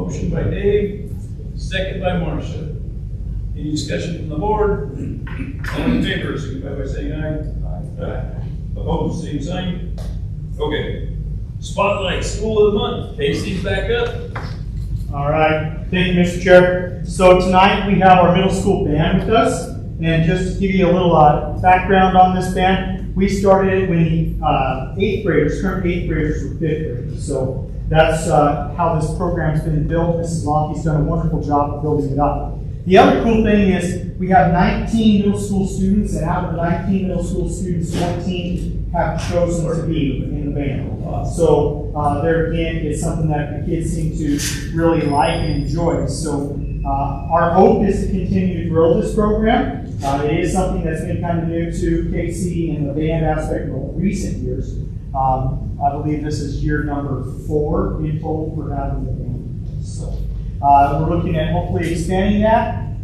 Motion by Dave, second by Marcia. Any discussion from the board? All in favor, signify by saying aye. Aye. Opposed, same sign. Okay. Spotlight School of the Month. Casey's back up. All right, thank you, Mr. Chair. So tonight we have our middle school band with us. And just to give you a little background on this band, we started it when current eighth graders were fifth graders. So that's how this program's been built. Mrs. Lockheed's done a wonderful job of building it up. The other cool thing is we have 19 middle school students, and out of the 19 middle school students, 14 have chosen to be in the band. So there again, it's something that the kids seem to really like and enjoy. So our hope is to continue to grow this program. It is something that's been kind of new to Casey in the band aspect in recent years. I believe this is year number 4 in total for having the band. So we're looking at hopefully expanding that,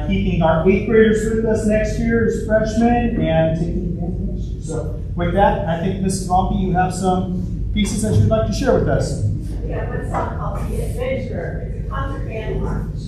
keeping our 8th graders with us next year as freshmen, and taking the band next year. So with that, I think Mrs. Lumpy, you have some pieces that you'd like to share with us. We have one song called The Adventurer. It's a concert band march.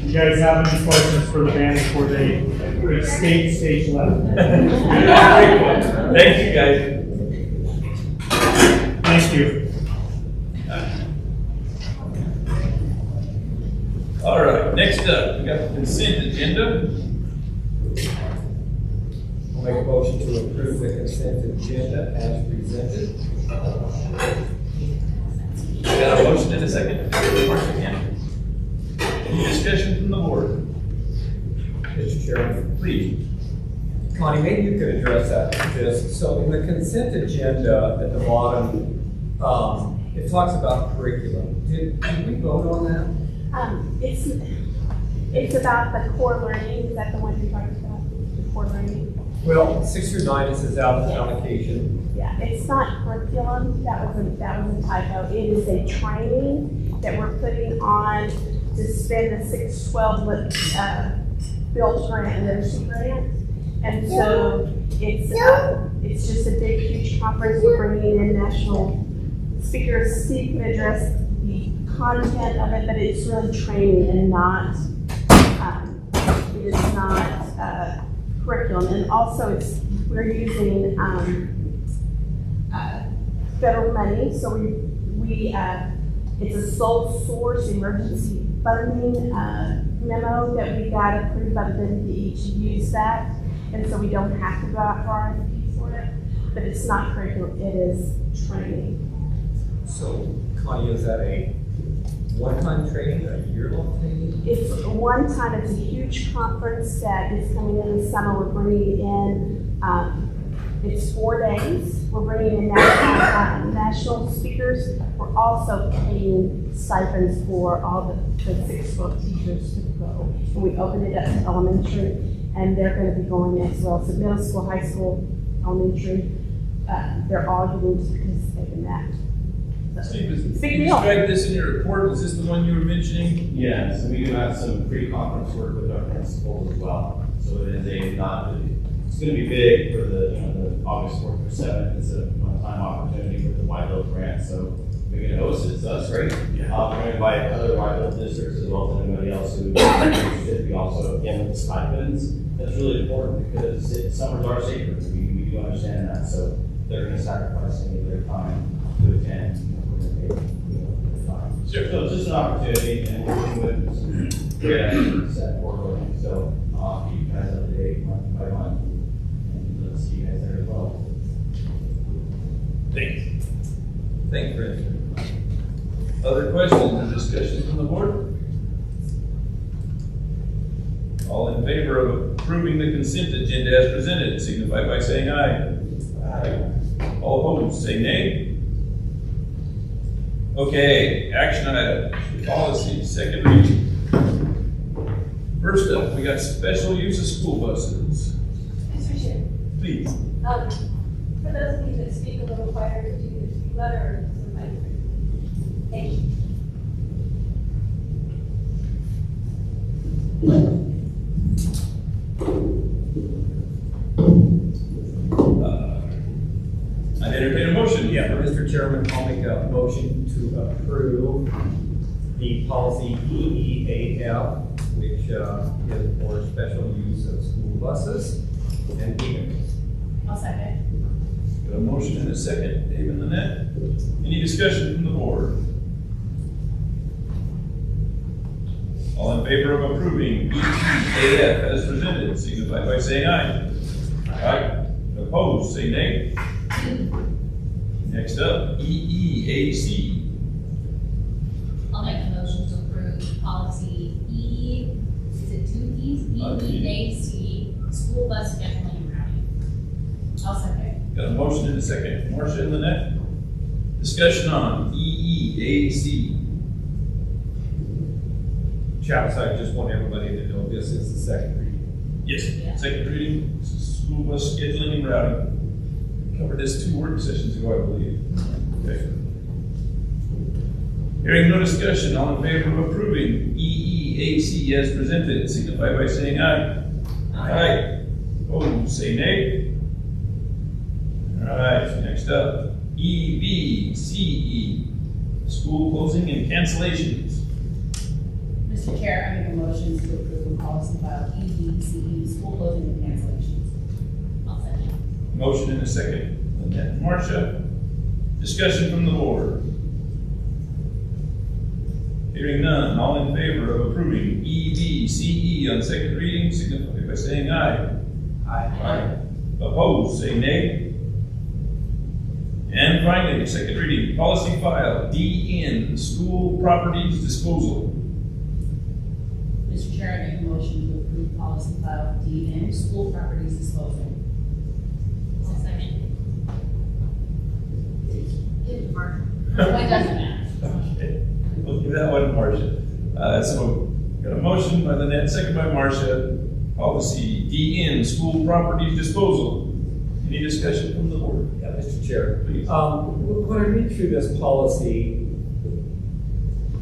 You guys have any questions for the band before they escape stage left? Thank you, guys. Thank you. All right, next up, we got the consent agenda. I'll make a motion to approve the consent agenda as presented. Got a motion in a second. Any discussion from the board? Mr. Chairman, Please. Connie, maybe you could address that just so in the consent agenda at the bottom, it talks about curriculum. Did we vote on that? It's about the core learning. Is that the one you're talking about? The core learning? Well, 6 through 9, it says allocation. Yeah, it's not curriculum. That was a typo. It is a training that we're putting on to spend the 612 built grant, literacy grant. And so it's just a big, huge conference. We're bringing in national speakers. Steve can address the content of it, but it's really training and not, it is not curriculum. And also we're using federal money. So it's a sole source emergency funding memo that we got approved by the NDE to use that. And so we don't have to go out for RFP for it, but it's not curriculum, it is training. So, Connie, is that a one-time training, a year-long training? It's one time, it's a huge conference that is coming in the summer. We're bringing in, it's 4 days. We're bringing in national speakers. We're also paying stipends for all the 6-12 teachers to go. And we opened it up to elementary, and they're going to be going as well. So middle school, high school, elementary, they're all going to participate in that. Steve, Big you deal. described this in your report, is this the one you were mentioning? Yeah, so we do have some pre-conference work with our principals as well. So it is it's gonna be big for the August 4th or 7th. It's a one-time opportunity with the White Oak grant, so we can host it, so that's great. We're gonna invite other White Oak districts as well as anybody else who is interested. We also, again, with the stipends, that's really important because summers are sacred. We do understand that, so they're gonna sacrifice any of their time to attend. Sure. So it's just an opportunity, and we're working with some great experts at Fort Worth. So keep you guys up to date month by month, and let's see you guys there as well. Thanks. Thank you, Rich. Other questions or discussion from the board? All in favor of approving the consent agenda as presented, signify by saying aye. Aye. All opposed, say nay. Okay, action item, policy, second reading. First up, we got special use of school buses. Mr. Chair, Please. for those of you that speak a little quieter, could you speak louder or some microphone? Thank you. I'd entertain a motion. Yeah, Mr. Chairman, I'll make a motion to approve the policy EEAF, which is for special use of school buses and vehicles. I'll second. Got a motion and a second, Dave and Lynette. Any discussion from the board? All in favor of approving EEAF as presented, signify by saying aye. Aye. Opposed, say nay. Next up, EEAC. I'll make a motion to approve policy is it 2 E's? EEAC, school bus scheduling and routing. I'll second. Got a motion and a second. Marcia and Lynette. Discussion on EEAC. Travis, I just want everybody to know this is the second reading. Yes, Yeah. second reading, school bus scheduling and routing. Covered this 2 work sessions ago, I believe. Okay. Hearing no discussion, all in favor of approving EEAC as presented, signify by saying aye. Aye. Opposed, say nay. All right, next up, EBCE, school closing and cancellations. Mr. Chair, I make a motion to approve policy file EBCE, school closing and cancellations. I'll second. Motion and a second. Lynette and Marcia. Discussion from the board. Hearing none, all in favor of approving EBCE on second reading, signify by saying aye. Aye. Opposed, say nay. And finally, second reading, policy file DN, school properties disposal. Mr. Chair, I make a motion to approve policy file DN, school properties disposal. I'll second. It doesn't matter. Okay, we'll give that one to Marcia. So, got a motion by Lynette, second by Marcia. Policy DN, school properties disposal. Any discussion from the board? Yeah, Mr. Chair. Please. When I read through this policy,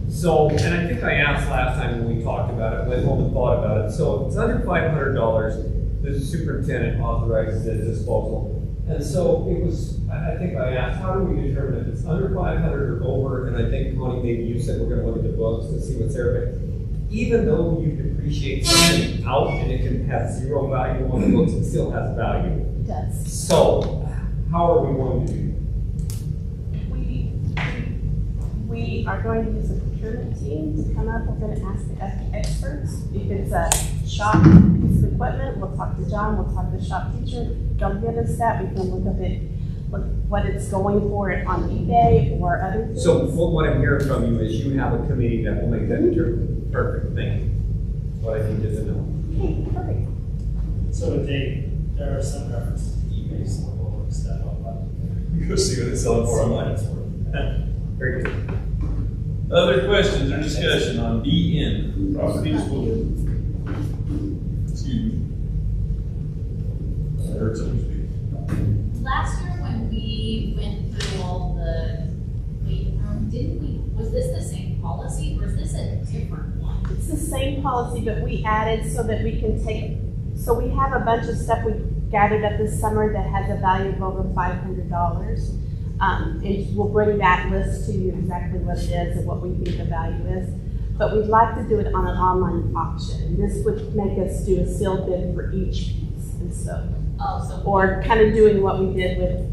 so, and I think I asked last time when we talked about it, went home and thought about it. So if it's under $500, the superintendent authorizes the disposal. And so it was, I think I asked, how do we determine if it's under 500 or over? And I think, Connie, maybe you said we're gonna look at the books to see what's there. But even though you depreciate something out and it can have 0 value on the books, it still has value. It does. So how are we going to do that? We are going to use a procurement team to come up with and ask the experts. If it's a shop piece of equipment, we'll talk to John, we'll talk to the shop teacher. They'll give us that, we can look up at what it's going for on eBay or other things. So what I'm hearing from you is you have a committee that will make that determination. Perfect, thank you. What I needed to know. Okay, perfect. So there are some references to eBay, so we'll look stuff up. Go see what it's selling for online. Very good. Other questions or discussion on BN, property disposal? Excuse me. I heard somebody speak. Last year when we went through all the weight room, was this the same policy or is this a different one? It's the same policy, but we added so that we can so we have a bunch of stuff we gathered up this summer that has a value of over $500. And we'll bring that list to you exactly what it is and what we think the value is. But we'd like to do it on an online auction. This would make us do a sealed bid for each piece and so. Oh, so. Or kind of doing what we did with,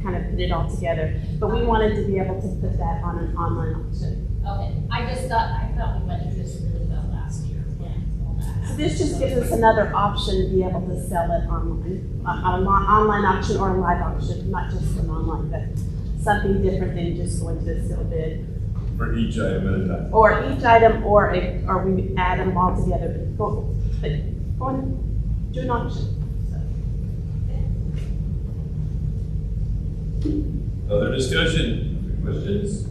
kind of put it all together. But we wanted to be able to put that on an online auction. Okay, I thought we went through this really well last year when all that So happened. this just gives us another option to be able to sell it online, on an online auction or a live auction, not just an online, but something different than just going to a sealed bid. For each item at a time. Or each item, or we add them all together, but go and do an auction. Other discussion, other questions?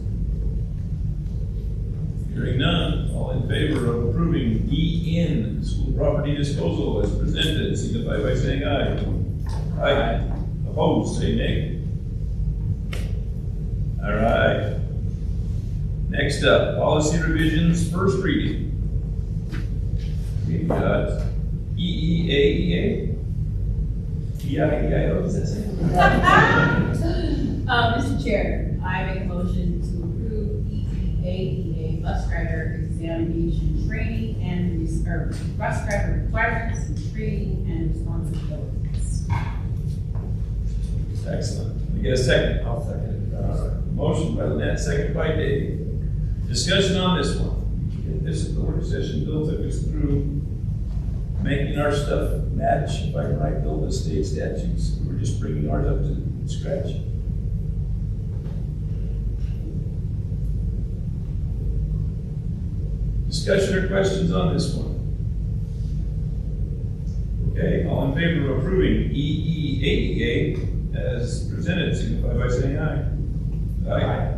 Hearing none, all in favor of approving EN, school property disposal as presented, signify by saying aye. Aye. Opposed, say nay. All right. Next up, policy revisions, first reading. We've got EEAEA. EIEIO, does that say? Mr. Chair, I make a motion to approve EEAEA bus driver examination training and, bus driver requirements and training and responsibilities. Excellent. Can we get a second? I'll second it. Motion by Lynette, second by Dave. Discussion on this one. This is the work session. Bill took us through making our stuff match, if I can right, Bill, the state statutes. We're just bringing ours up to scratch. Discussion or questions on this one? Okay, all in favor of approving EEAEA as presented, signify by saying aye. Aye.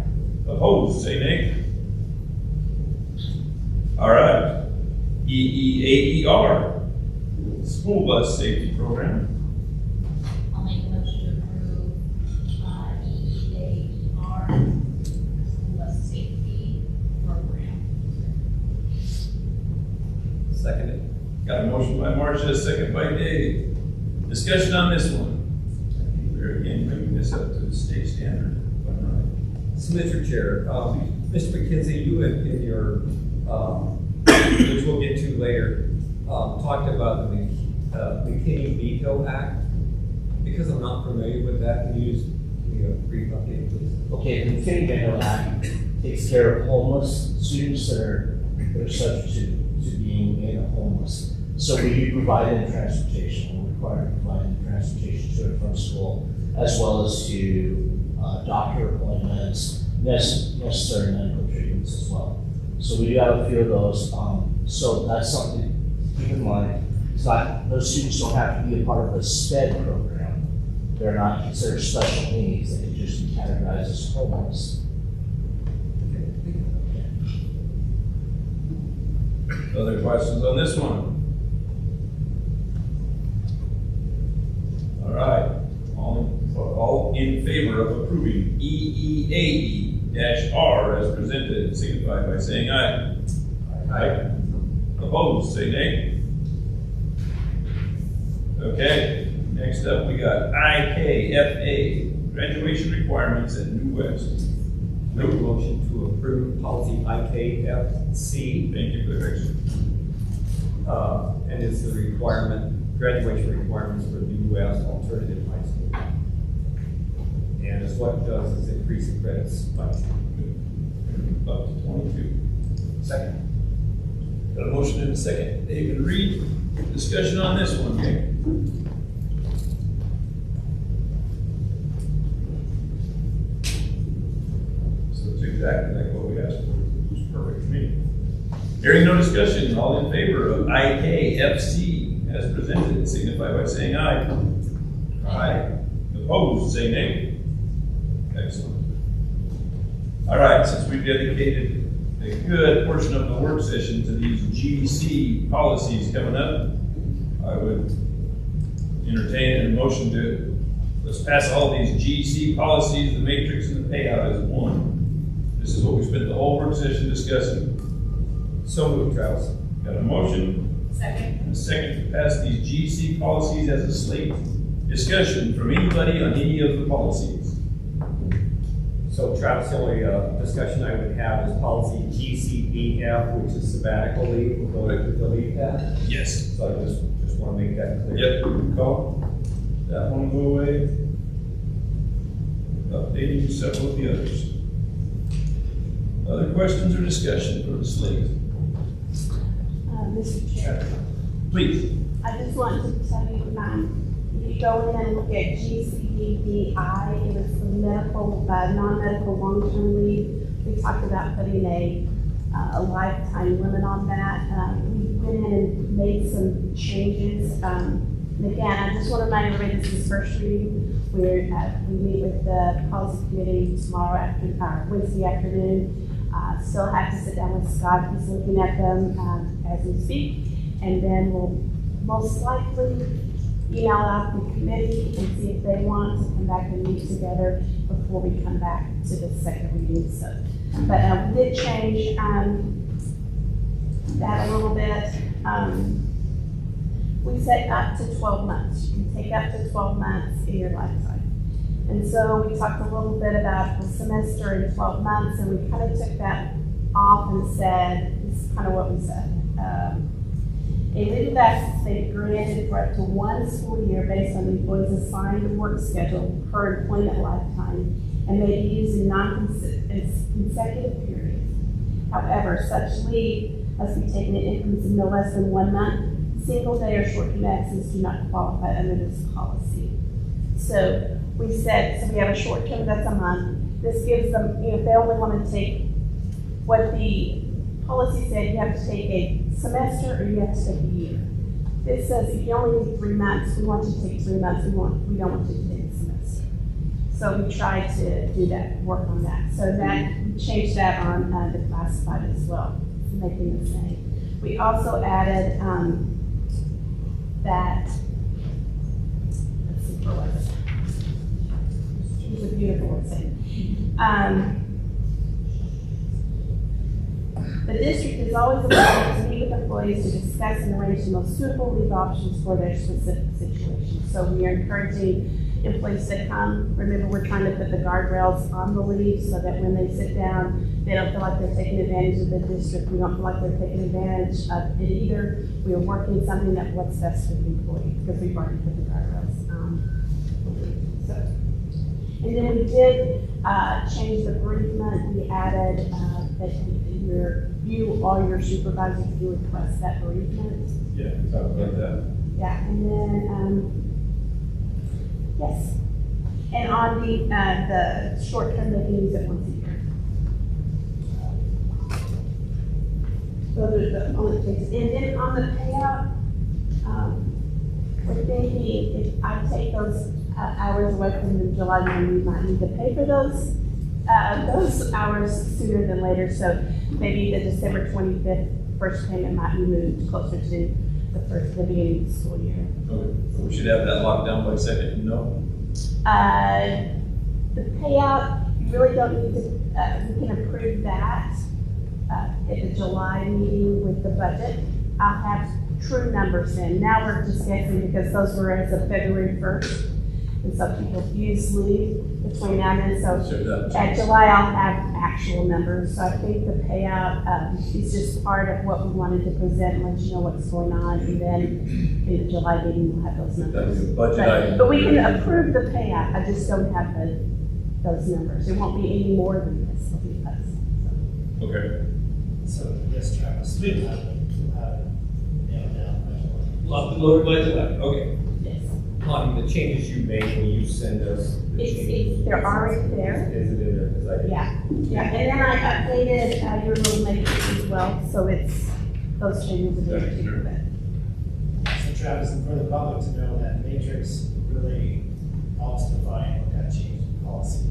Opposed, say nay. All right. EEAER, school bus safety program. I'll make a motion to approve, EEAER, school bus safety program. Second it. Got a motion by Marcia, second by Dave. Discussion on this one. We're again bringing this up to the state standard. if I'm right. So, Mr. Chair, Mr. McKenzie, you in your, which we'll get to later, talked about the McKinney Veto Act. Because I'm not familiar with that, can you just give me a brief update, please? Okay, the McKinney Veto Act takes care of homeless students that are subject to being made homeless. So we do provide them transportation. We're required to provide them transportation to and from school, as well as to doctor appointments, necessary medical treatments as well. So we do have a few of those. So that's something to keep in mind. It's not, those students don't have to be a part of a SPED program. They're not considered special needs. They can just be categorized as homeless. Other questions on this one? All right, all in favor of approving EEAE-R as presented, signify by saying aye. Aye. Opposed, say nay. Okay, next up we got IKFA, graduation requirements at New West. Make a motion to approve policy IKFC. Thank you for the correction. And it's the graduation requirements for New West Alternative High School. And it's what it does is increase the credits by Up to 22. second. Got a motion and a second. David Reed, discussion on this one, okay? Hearing no discussion, all in favor of IKFC as presented, signify by saying aye. Aye. Opposed, say nay. Excellent. All right, since we've dedicated a good portion of the work session to these GC policies coming up, I would entertain a motion to, let's pass all these GC policies, the matrix and the payout as one. This is what we spent the whole work session discussing. So moved, Travis. Got a motion Second. and a second to pass these GC policies as a slate. Discussion from anybody on any of the policies. So Travis, the only discussion I would have is policy GCBF, which is sabbatical leave. We're going to delete that. Yes. So I just want to make that clear. Yep, good call. That one will go away. Updating several of the others. Other questions or discussion for the slate? Mr. Chair, Please. I just want to tell you, if you go in and look at GCDBI, it was the medical, non-medical long-term leave. We talked about putting a lifetime limit on that. We went in and made some changes. And again, I just want to remind everybody this is first reading. We meet with the policy committee tomorrow Wednesday afternoon. Still have to sit down with Scott. He's looking at them as we speak. And then we'll most likely email out the committee and see if they want to come back and meet together before we come back to the second reading. So, but we did change that a little bit. We set up to 12 months. You can take up to 12 months in your lifetime. And so we talked a little bit about the semester in 12 months, and we kind of took that off and said, this is kind of what we said. A leave of absence may be granted for up to one school year based on the employee's assigned work schedule per employment lifetime and may be used in non-consecutive periods. However, such leave must be taken in increments of no less than 1 month. Single day or short-term absence do not qualify under this policy. So we said, so we have a short term that's a month. This gives them, if they only want to take what the policy said, you have to take a semester or you have to take a year. This says if you only need 3 months, we want you to take 3 months. We don't want you to take a semester. So we tried to do that, work on that. So that we changed that on the classified as well, making the same. We also added that. Let's see, where was it? It was a beautiful thing. The district is always available to meet with employees to discuss and arrange the most suitable leave options for their specific situation. So we are encouraging employees to come. Remember, we're trying to put the guardrails on the leave so that when they sit down, they don't feel like they're taking advantage of the district. We don't feel like they're taking advantage of it either. We are working something that what's best for the employee because we've already put the guardrails on. And then we did change the bereavement. We added that you or your supervisor can request that bereavement. Yeah, we talked about that. Yeah, and then, yes. And on the short term, they can use it once a year. Those are the only changes. And then on the payout, we're thinking if I take those hours away from the July 1, we might need to pay for those hours sooner than later. So maybe the December 25th first payment might be moved closer to the beginning of the school year. Okay, so we should have that locked down by second, no? The payout, you really don't need to, we can approve that at the July meeting with the budget. I'll have true numbers in. Now we're just guessing because those were as of February 1st. And so people use leave between now and then. So at July, I'll have actual numbers. So I think the payout is just part of what we wanted to present and let you know what's going on. And then in the July meeting, we'll have those That numbers. was a budget item. But we can approve the payout. I just don't have those numbers. It won't be any more than this. It'll be less. Okay. So, yes, Travis, we have it nailed down. Lower budget item, okay. Yes. On the changes you make when you send us the changes. They're already there. Is it in there? 'Cause I didn't- Yeah, and then I updated your little matrix as well, so it's those changes are Thank you, sir. being So Travis, and for the public to know that matrix really helps define what that change in policy.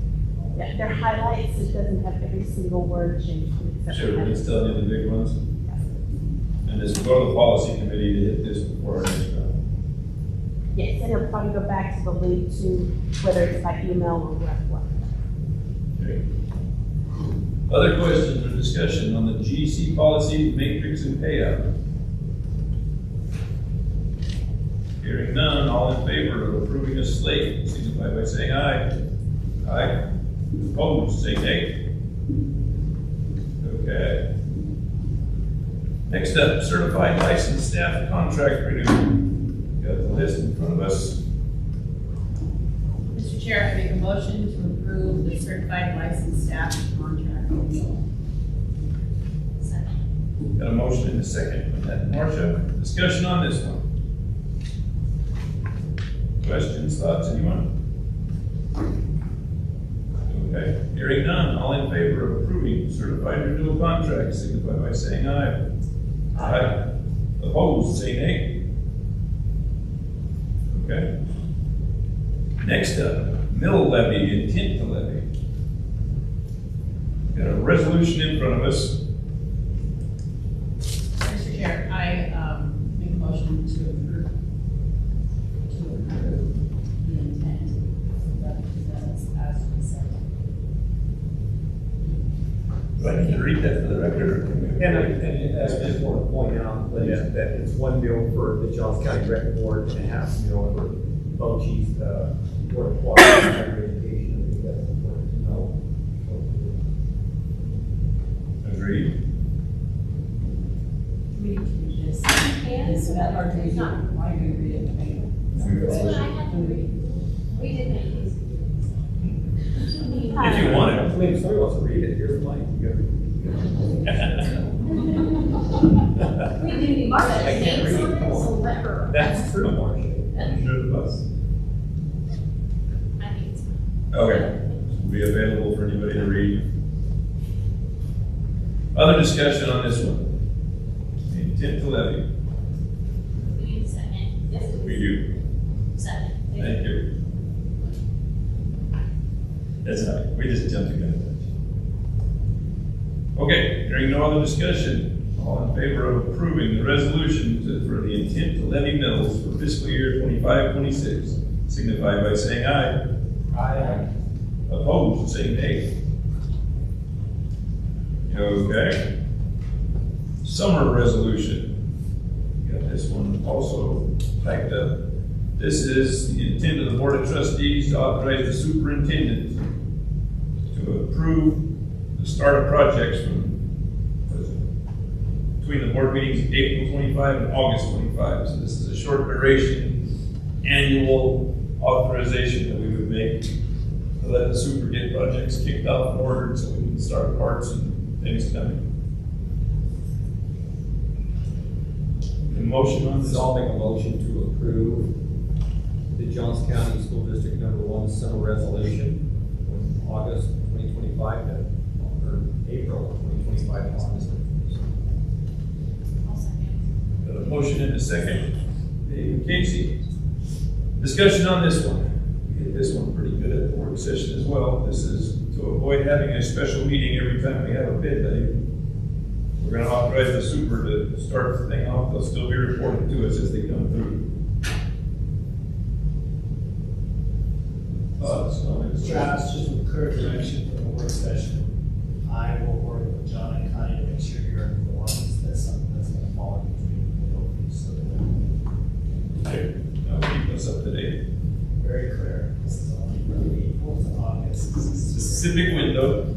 Yeah, they're highlights, it doesn't have every single word changed. except Sure, for but it's telling you the big ones. Yes. And this will go to the policy committee to hit this before our next round. Yes, and it'll probably go back to the link to whether it's by email or what. Okay. Other questions or discussion on the GC policy, matrix and payout? Hearing none, all in favor of approving a slate, signify by saying aye. Aye. Opposed, say nay. Okay. Next up, certified licensed staff contract renewal. Got the list in front of us. Mr. Chair, I make a motion to approve the certified licensed staff contract renewal. Second. Got a motion and a second from that, Marcia. Discussion on this one. Questions, thoughts, anyone? Okay, hearing none, all in favor of approving certified renewal contract, signify by saying aye. Aye. Opposed, say nay. Okay. Next up, mill levy, intent to levy. Got a resolution in front of us. Mr. Chair, I make a motion to approve the intent that is as presented. Do I need to read that for the record? Or can we- And I just want to point out that it's one bill for the Johnson County Rec Board and a half bill for Bochi's, Board of Water and Higher Education. I think that's important to know. Agreed. We can just, it's that hard to read. Why do you read it? Well, I had to read. We did make these. If you want I it. mean, if somebody wants to read it, here's the mic. You We do need Martha, I can't names read, on it, come on. so let her. That's true, Marcia. Under the bus. I think it's fine. Okay, will be available for anybody to read. Other discussion on this one? Intent to levy. We need a second. Yes, We do. Second. Thank you. That's all right, we just jumped the gun. Okay, hearing no other discussion, all in favor of approving the resolution for the intent to levy mills for fiscal year 25-26, signify by saying aye. Aye. Opposed, say nay. Okay. Summer resolution. Got this one also typed up. This is the intent of the Board of Trustees to authorize the superintendent to approve the start of projects between the board meetings April 25 and August 25. So this is a short duration annual authorization that we would make to let the super get projects kicked off and ordered so we can start parts and things coming. The motion on this. So I'll make a motion to approve the Johnson County School District Number 1 summer resolution from August 2025 to, or April 2025 to August. I'll second. Got a motion and a second. Dave Casey. Discussion on this one. We did this one pretty good at the work session as well. This is to avoid having a special meeting every time we have a bid day. We're gonna authorize the super to start the thing off. They'll still be reporting to us as they come through. Travis, just with clear direction for the work session, I will work with John and Connie to make sure you're informed that something that's gonna fall in between the openings, so that Okay, now keep us up to date. very clear. This is only for the April to August. Specific window.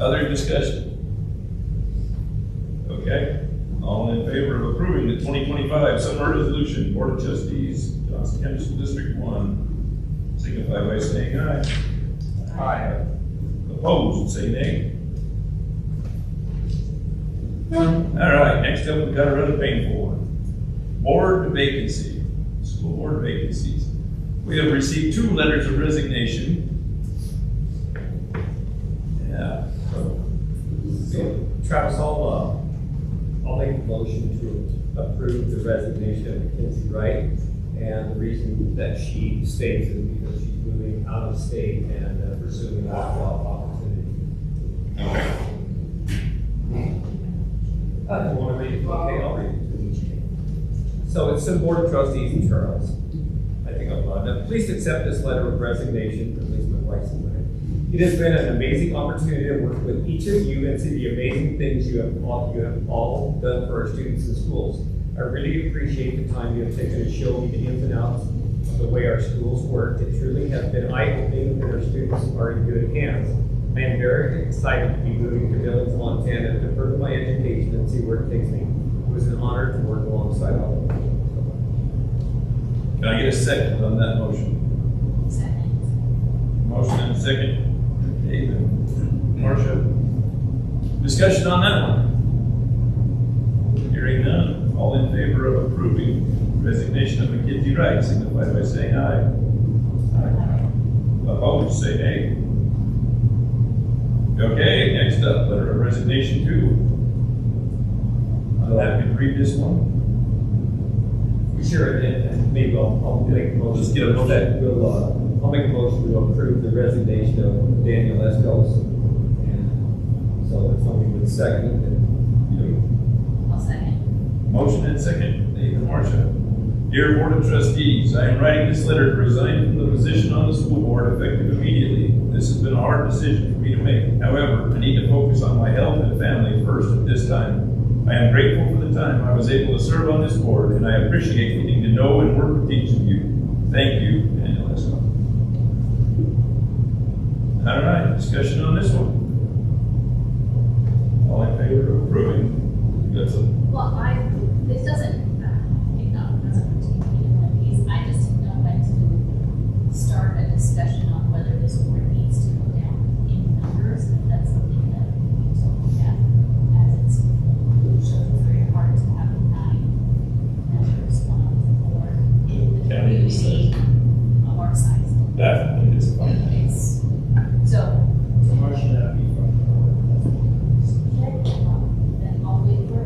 Other discussion? Okay, all in favor of approving the 2025 summer resolution, Board of Trustees, Johnson County School District 1, signify by saying aye. Aye. Opposed, say nay. All right, next up, we've got a rather painful one. Board vacancy, school board vacancies. We have received 2 letters of resignation. Yeah. So, Travis, I'll make a motion to approve the resignation of Mackenzie Wright. And the reason that she stays is because she's moving out of state and pursuing a job opportunity. I don't want to read it. Okay, I'll read it. So it's the Board of Trustees in Charles. I think I'm allowed. Now, please accept this letter of resignation, at least my wife's in there. It has been an amazing opportunity to work with each of you and see the amazing things you have all done for our students and schools. I really appreciate the time you have taken to show me the ins and outs of the way our schools work. It truly has been eye-opening, and our students are in good hands. I am very excited to be moving to Billings, Montana to further my education and see where it takes me. It was an honor to work alongside all of you. Can I get a second on that motion? Second. Motion and a second. David, Marcia. Discussion on that one? Hearing none. All in favor of approving resignation of Mackenzie Wright, signify by saying aye. Aye. Opposed, say nay. Okay, next up, letter of resignation 2. I'm happy to read this one. Sure, and maybe I'll make a motion. Just get a motion. I'll make a motion to approve the resignation of Daniel Eskels. And so if somebody would second it, I'll second. Motion and second, David Marcia. Dear Board of Trustees, I am writing this letter to resign from the position on the school board effective immediately. This has been a hard decision for me to make. However, I need to focus on my health and family first at this time. I am grateful for the time I was able to serve on this board, and I appreciate getting to know and work with each of you. Thank you, Daniel Eskels. All right, discussion on this one. All in favor of approving? That's a Well, this doesn't, I just didn't know when to start a discussion on whether this board needs to go down in numbers, if that's something that we need to look at, as it shows it's very hard to have 9 members on the board in the community of our size. definitely disappointing. It's, so, Motion that be from the board. then I'll wait for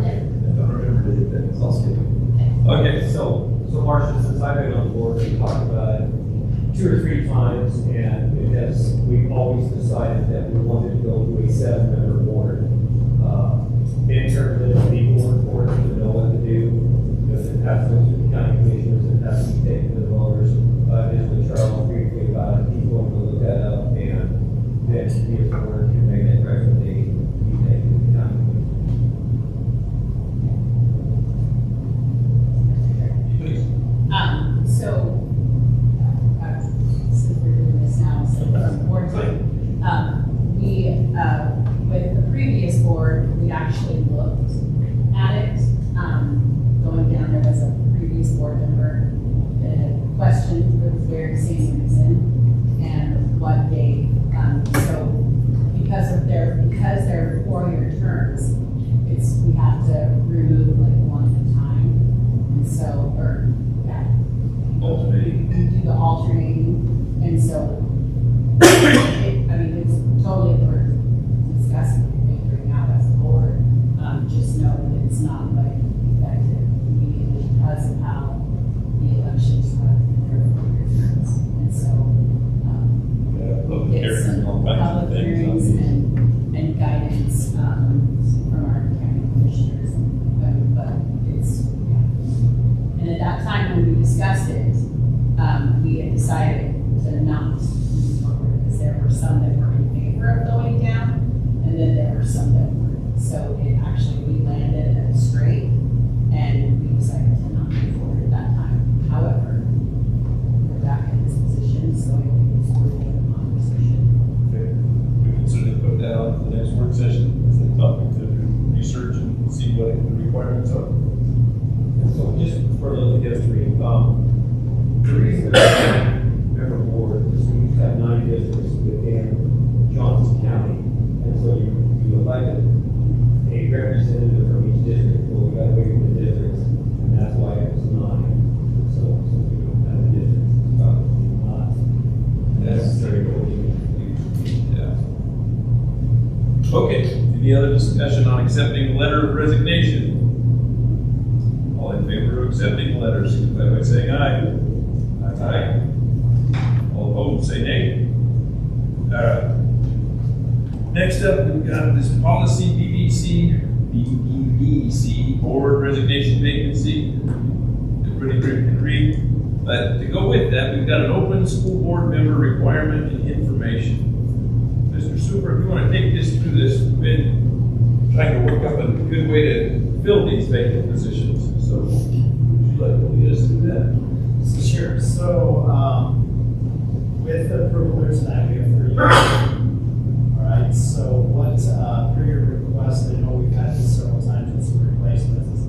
them. I don't remember to hit that, it's all good. Okay, so Marcia, since I've been on the board, we talked about it 2 or 3 times, and we've always decided that we wanted to go to a 7-member board. In terms of the legal report, to know what to do, because it has to go to the county commissioners, it has to be taken to the voters. Just with Charles briefly about it, he's going to look that up, and then the board can make that recommendation, be taken to the county commission. So, since we're doing this now, so it's board time. With the previous board, we actually looked at it. Going down, there was a previous board member that had questioned for the very same reason and what they, so because they're 4-year terms, we have to remove like one at a time. And so, we do the alternating, and so, it's totally worth discussing and figuring out as a board. Just know that it's not like effective immediately because of how the elections run in their 4-year terms. And so, get some public hearings and guidance, from our county commissioners, but it's, and at that time when we discussed it, we had decided to not move forward because there were some that were in favor of going down, and then there were some that weren't. So we landed at a straight, and we decided to not move forward at that time. However, we're back in this position, so I think it's worth a conversation. We can certainly put that on for the next work session as a topic to research and see what the requirements are. So just for a little history, the reason that member board is we used to have 9 districts within Johnson County, and so you elected a representative from each district. Well, we got away from the districts, and that's why it was 9. So we don't have the districts, it's about not necessary. Yeah. Okay, any other discussion on accepting the letter of resignation? All in favor of accepting the letter, signify by saying aye. Aye. All opposed, say nay. All right. Next up, we've got this policy BBC board resignation vacancy. Everybody can read. But to go with that, we've got an open school board member requirement and information. Mr. Super, if you want to take this through this, we've been trying to work up a good way to fill these vacant positions. So, would you like to lead us through that? Sure, so, with the approval here tonight, we have 3 years. All right, so what, per your request, I know we've had this several times with some replacements, is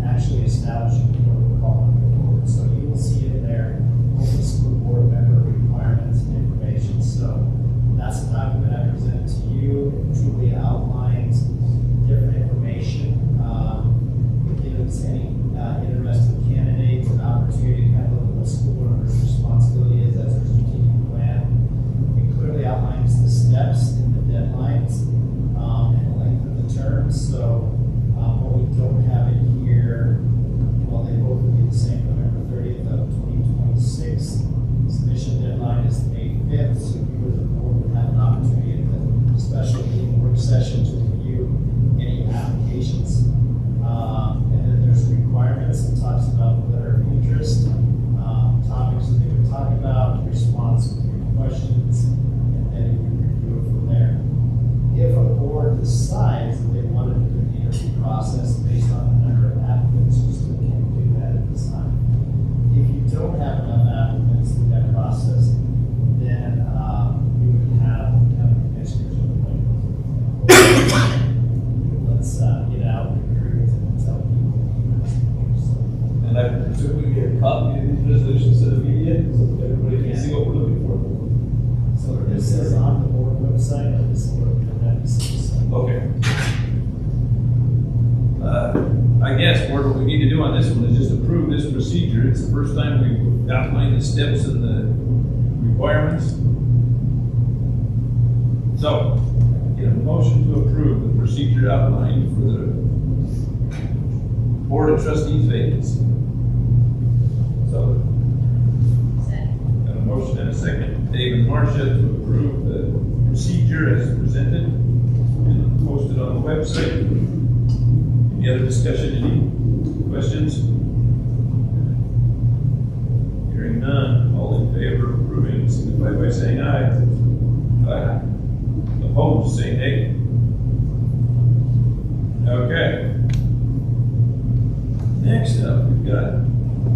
actually establishing what we're calling the board. So you will see it there, open school board member requirements and information. So that's a document I present to you. It truly outlines different information. It gives any interested candidates an opportunity to kind of look at what school board responsibility is as a strategic plan. It clearly outlines the steps and the deadlines and the length of the term. So what we don't have in here, well, they both will be the same, November 30th of 2026. Submission deadline is May 5th, so you as a board would have an opportunity at the special meeting work session to review any applications. And then there's requirements that talks about letter of interest, topics that they would talk about, response to your questions, and then you can review it from there. If a board decides that they want to do an interview process based on the number of applicants, you still can't do that at this time. If you don't have enough applicants through that process, then you would have commissioners appointed. Let's get out the recruits and tell people. And I presume we get a copy of these resolutions to the media, so everybody can see what we're looking for. So this is on the board website, and this is what Okay. I guess, Board, what we need to do on this one is just approve this procedure. It's the first time we've outlined the steps and the requirements. So, get a motion to approve the procedure outlined for the Board of Trustees vacancy. So, got a motion and a second. Dave and Marcia to approve the procedure as presented and posted on the website. Any other discussion, any questions? Hearing none, all in favor of approving, signify by saying aye. Aye. Opposed, say nay. Okay. Next up, we've got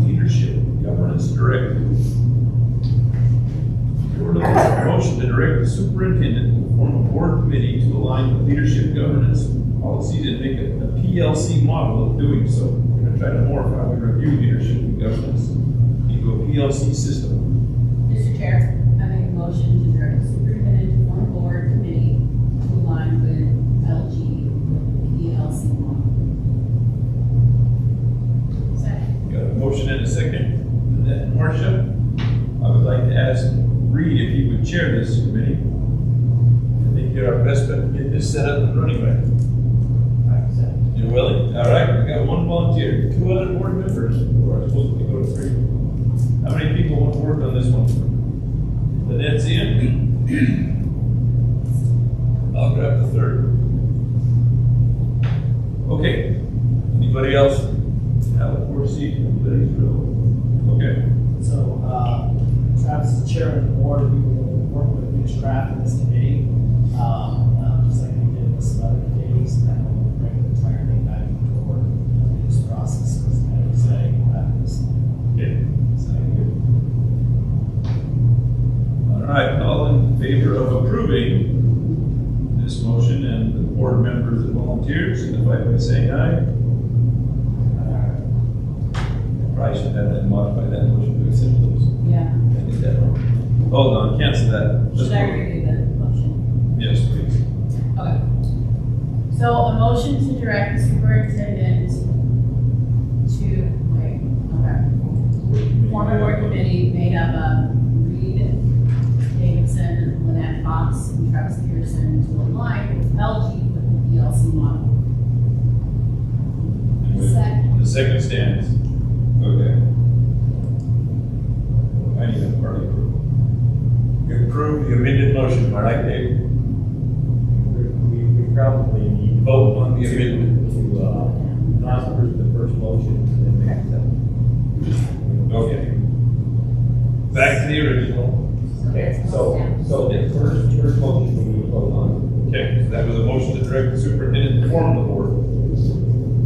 Leadership Governance Directive. We're looking for a motion to direct the superintendent to form a board committee to align with leadership governance policies and make a PLC model of doing so. We're going to try to morph how we review leadership and governance into a PLC system. Mr. Chair, I make a motion to direct the superintendent to form a board committee to align with LG with PLC model. Second. Got a motion and a second. And then Marcia, I would like to ask Reed if he would chair this committee. I think you're our best bet to get this set up and running right. You're willing? All right, we got 1 volunteer, 2 other board members, or are supposed to go to 3. How many people want to work on this one? Lynette's in. I'll grab the 3rd. Okay. Anybody else have a board seat? Anybody's real? Okay. So, Travis is the chair of the board. We will work with Mitch Kraft in this committee, just like we did with some other committees, and then we'll bring the entire thing back to the board. This process is kind of exciting about this. Okay. Sound good. All right, all in favor of approving this motion and the board members and volunteers, signify by saying aye. Probably should have that modify that motion to accept those. Yeah. I did that wrong. Hold on, cancel that. Should I review the motion? Yes, please. Okay. So a motion to direct the superintendent to, form a board committee made up of Reed Davidson, Lynette Fox, and Travis Pearson to align with LG second stands. Okay. I need a party approval. You approve the amended motion, am I right, Dave? We probably need Vote on the amendment. to, not approve the first motion and then make that. Okay. Back to the original. Okay, so the first motion we need to vote on. Okay, so that was a motion to direct the superintendent to form the board.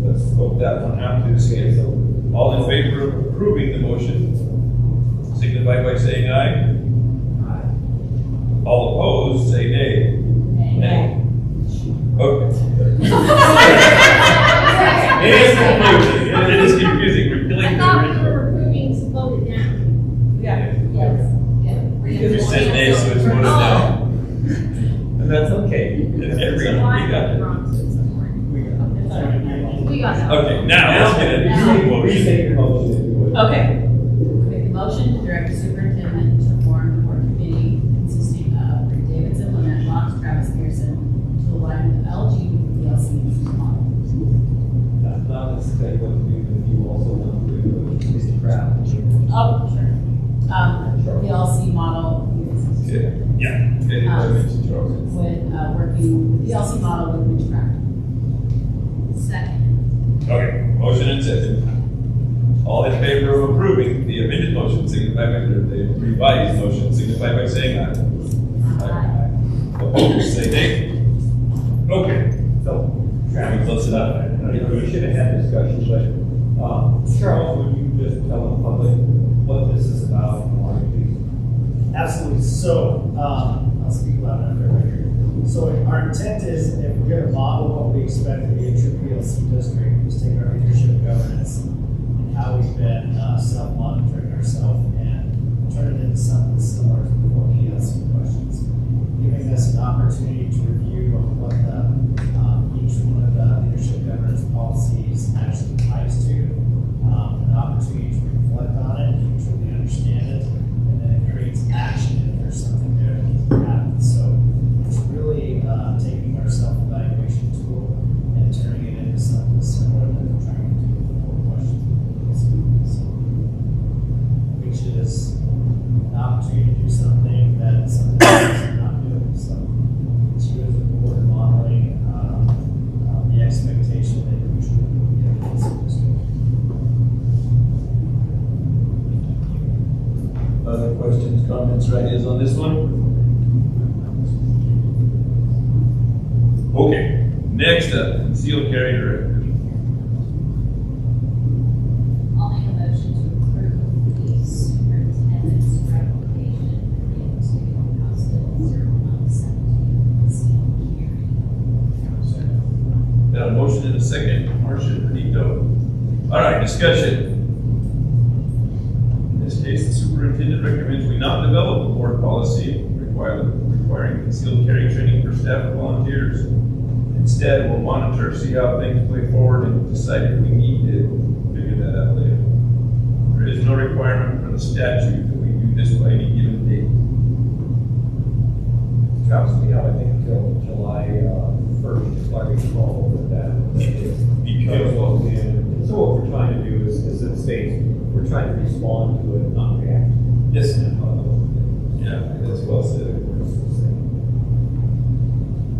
Let's vote that one out to see. So all in favor of approving the motion, signify by saying aye. All opposed, say nay. Nay. Okay. It is confusing. It is confusing. We're I killing the thought we original. were approving to vote it down. Yeah. Yes. You said nay, so it's voted down. And that's okay. And every, we got it. We got that. Okay, now let's get into the motion. Restate your motion if you would. Okay. Make a motion to direct the superintendent to form a board committee consisting of Rick Davidson, Lynette Fox, Travis Pearson, to align with the LG PLC model. Not necessarily what to do, but if you also want to do Mr. Kraft. Oh, sure. PLC model Okay, yeah. Okay, that makes it Charles. with, working with the PLC model with Mitch Pratt. Second. Okay, motion and second. All in favor of approving the amended motion, signify by, or the revised motion, signify by saying aye. Aye. Opposed, say nay. Okay, So, Travis, close enough. you know, you should have had discussion, but, Charles, would you just tell the public what this is about and why you Absolutely. So, I'll speak loud enough for everybody. So our intent is, if we're gonna model what we expect to be a true PLC district, is take our leadership governance and how we've been self-monitoring ourselves and turn it into something similar to the PLC questions, giving us an opportunity to review what the, each one of the leadership governance policies actually ties to, an opportunity to reflect on it, to truly understand it, and then it creates action if there's something there that needs to happen. So it's really taking our self-evaluation tool and turning it into something similar that we're trying to do with the board questions. So which is an opportunity to do something that something else is not doing. So it's you as a board modeling the expectation that you truly will be able to district. Other questions, comments, or ideas on this one? Okay, next up, concealed carry director. I'll make a motion to approve the superintendent's recommendation into House Bill 0117, concealed carry. Got a motion and a second, Marcia Benito. All right, discussion. In this case, the superintendent recommends we not develop a board policy requiring concealed carry training for staff or volunteers. Instead, we'll monitor, see how things play forward, and decide if we need to figure that out later. There is no requirement for the statute that we do this by any given date. Travis, we have, I think, until July 1st, if I recall, with that. Because So what we're trying to do is it states, we're trying to respond to it, not react. yes, yeah, that's well said.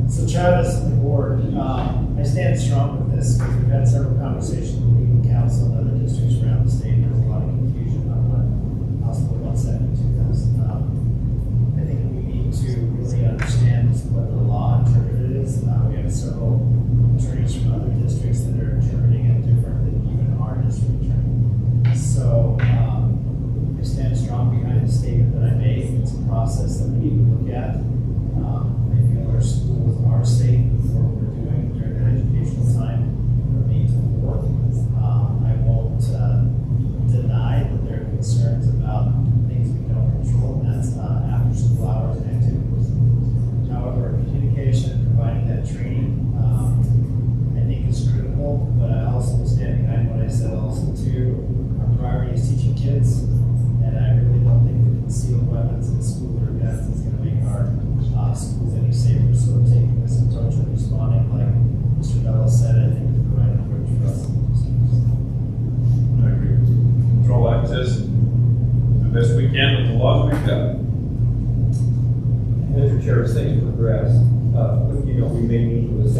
So Travis and the board, I stand strong with this because we've had several conversations with legal counsel and other districts around the state. There's a lot of confusion on what House Bill 172 does. I think we need to really understand what the law interpreted is. We have several attorneys from other districts that are interpreting it different than even our district attorney. So I stand strong behind the statement that I made. It's a process that we need to look at. I feel our schools are safe with what we're doing during their educational time from 8 to 4. I won't deny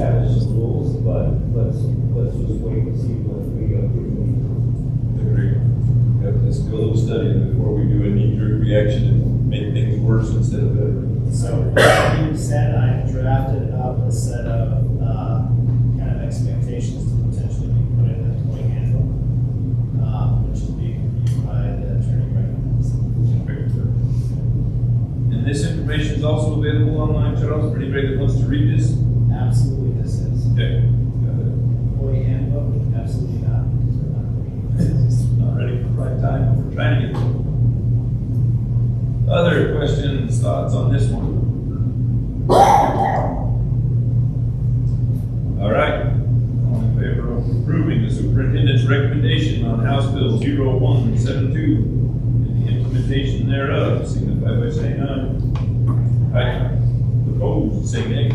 establish some rules, but let's just wait and see what we go through. Agree. Let's do a little study before we do a knee-jerk reaction and make things worse instead of better. So, that being said, I drafted up a set of, kind of expectations to potentially be put in the employee handbook, which will be reviewed by the attorney recommends. And this information is also available online, Charles, for anybody that wants to read this. Absolutely, this is. Okay. Got it. Employee handbook, absolutely not, because we're not reading it. It's not ready for the right time. We're trying to get there. Other questions, thoughts on this one? All right. All in favor of approving the superintendent's recommendation on House Bill 0172 and the implementation thereof, signify by saying aye. Aye. Opposed, say nay.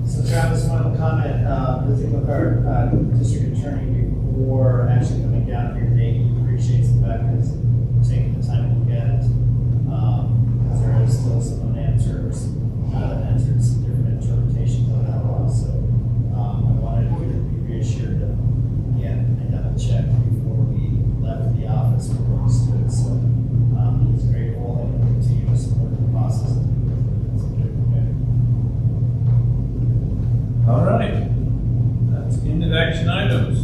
So Travis, final comment, visiting with our district attorney before actually coming down here today, he appreciates the fact that he's taking the time to look at it. Because there is still some unanswered, some different interpretations of that law, so I wanted to be reassured that, again, I double checked before we left the office where we stood, so he's grateful and will continue to support the process. All right. That's the end of action items.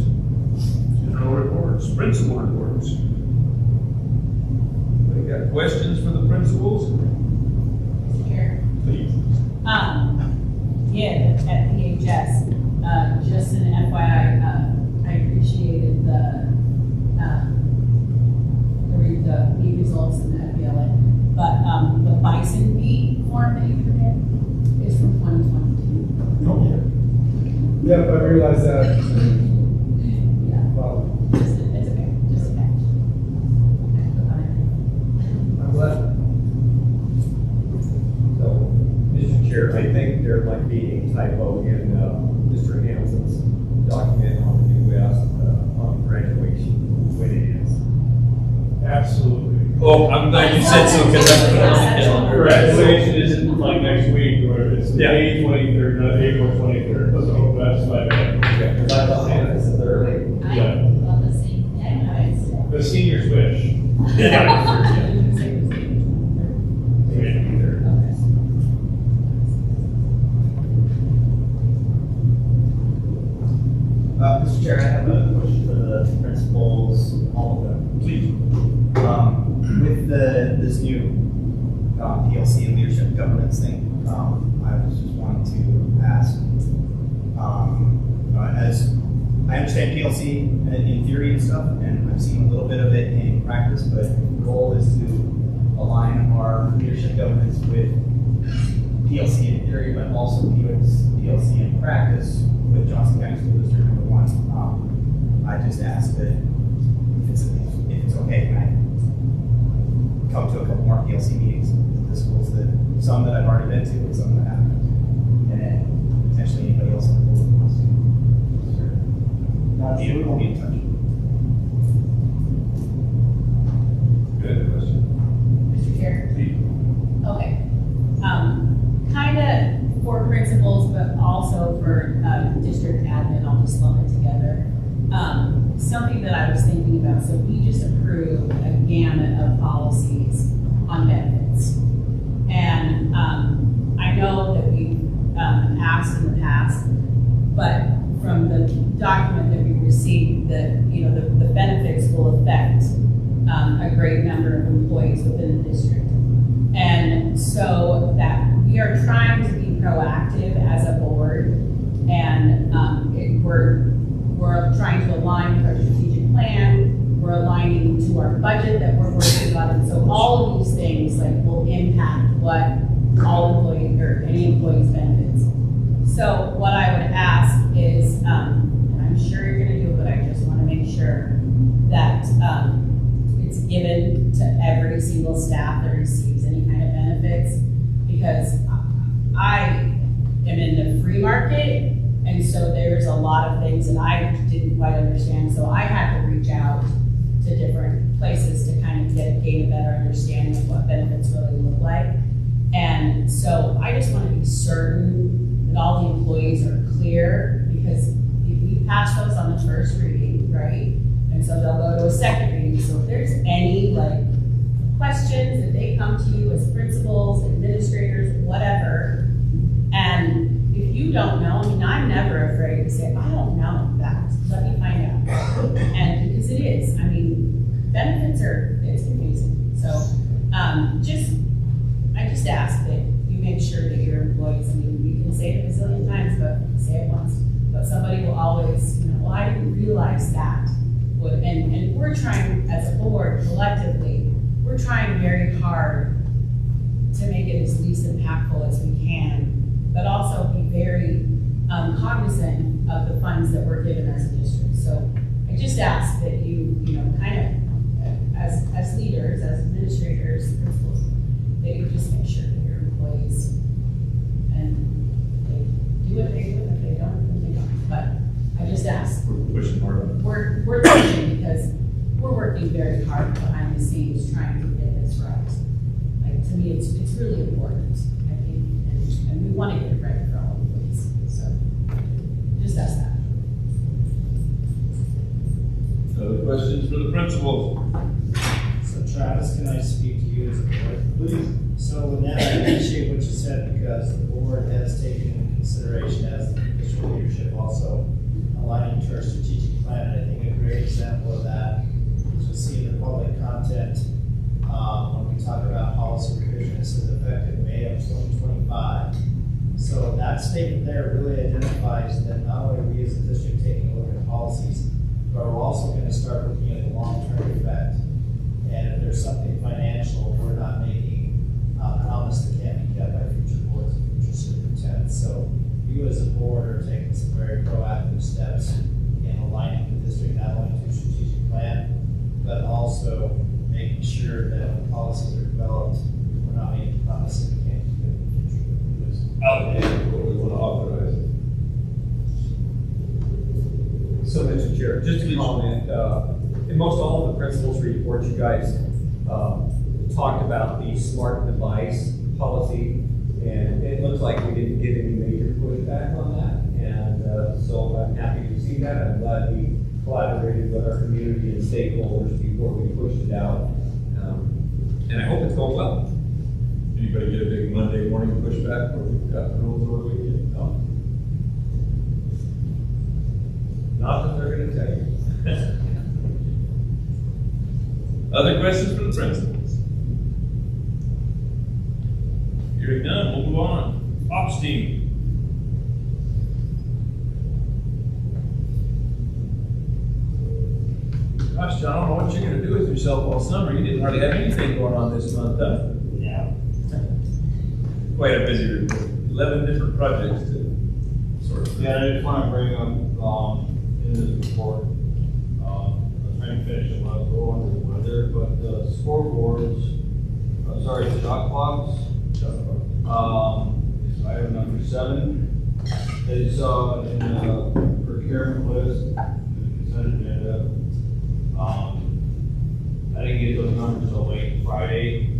General reports, principal reports. We got questions for the principals? Mr. Chair. Please. Yeah, at PHS, just an FYI, I appreciated the meet results in the FBLA, but, the Bison Beat form that you put in is from 2022. Okay. Yep, I realize that. Yeah, Well, it's okay, just a catch. I'm glad. So, Mr. Chair, I think there might be a typo in Mr. Hanson's document on the U.S. On graduation, when it is. Absolutely. Oh, I'm glad you said so, because I'm putting it on the calendar. Graduation isn't like next week, or it's Yeah. May 23rd, not April 23rd, so that's my bad. Because I thought Hannah is early. I Yeah. thought the same thing. The seniors wish. Mr. Chair, I have a question for the principals, all of them. Please. With this new PLC and leadership governance thing, I was just wanting to ask, as I understand PLC in theory and stuff, and I've seen a little bit of it in practice, but the goal is to align our leadership governance with PLC in theory, but also PLC in practice with Johnson County School District number 1. I just asked that if it's okay, can I come to a couple more PLC meetings with the schools, some that I've already been to and some that I haven't been to, and then potentially anybody else on the board who wants to. I'll be in touch. Good question. Mr. Chair. Please. Okay. Kind of for principals, but also for district admin, I'll just lump it together. Something that I was thinking about, so we just approved a gamut of policies on benefits. And I know that we've asked in the past, but from the document that we received, that, you know, the benefits will affect a great number of employees within the district. And so that we are trying to be proactive as a board, and we're trying to align with our strategic plan, we're aligning to our budget that we're working on, and so all of these things like will impact what all employees or any employee's benefits. So what I would ask is, and I'm sure you're gonna do it, but I just wanna make sure that it's given to every single staff that receives any kind of benefits, because I am in the free market, and so there's a lot of things that I didn't quite understand, so I had to reach out to different places to kind of gain a better understanding of what benefits really look like. And so I just want to be certain all the employees are clear, because we pass those on the first reading, right? And so they'll go to a second reading, so if there's any like questions, if they come to you as principals, administrators, whatever, and if you don't know, I mean, I'm never afraid to say, I don't know that, let me find out. And because it is, I mean, benefits are, it's confusing, so, I just ask that you make sure that your employees, I mean, you can say it a bazillion times, but say it once, but somebody will always, you know, well, I didn't realize that. And we're trying, as a board, collectively, we're trying very hard to make it as least impactful as we can, but also be very cognizant of the funds that we're given as a district. So I just ask that you know, kind of, as leaders, as administrators, principals, that you just make sure that your employees, and they do what they do, and if they don't, then they don't. But I just ask. We're pushing hard on it. We're pushing because we're working very hard behind the scenes trying to get this right. Like, to me, it's really important, I think, and we want to get it right for all employees. So just ask that. Other questions for the principals? So Travis, can I speak to you as a board? Please. So with that, I appreciate what you said, because the board has taken into consideration, as the district leadership also, aligning to our strategic plan. And I think a great example of that is you'll see in the public content, when we talk about policy revision, it says effective May of 2025. So that statement there really identifies that not only are we as a district taking a look at policies, but we're also going to start looking at the long-term effect. And if there's something financial, we're not making a promise that can't be kept by future boards and future superintendents. So you as a board are taking some very proactive steps in aligning the district not only to a strategic plan, but also making sure that when policies are developed, we're not making promises we can't keep in the future. Allocate what we want to authorize. So, Mr. Chair, just to comment, in most all of the principals' reports, you guys talked about the smart device policy, and it looks like we didn't get any major pushback on that. And so I'm happy to see that. I'm glad we collaborated with our community and stakeholders before we pushed it out. And I hope it's going well. Anybody get a big Monday morning pushback where we've got the rules over the weekend? No. Not that they're going to tell you. Other questions for the principals? Hearing none, we'll move on. Ops team. Gosh, John, I don't know what you're gonna do with yourself all summer. You didn't hardly have anything going on this month, huh? Yeah. Quite a busy report. 11 different projects to sort of. Yeah, I just want to bring up, in this report, I'm trying to finish it, I'll go under the weather, but the scoreboards, the shot clocks, is item number 7. It's, in the procurement list, the consent agenda. I didn't get those numbers until late Friday.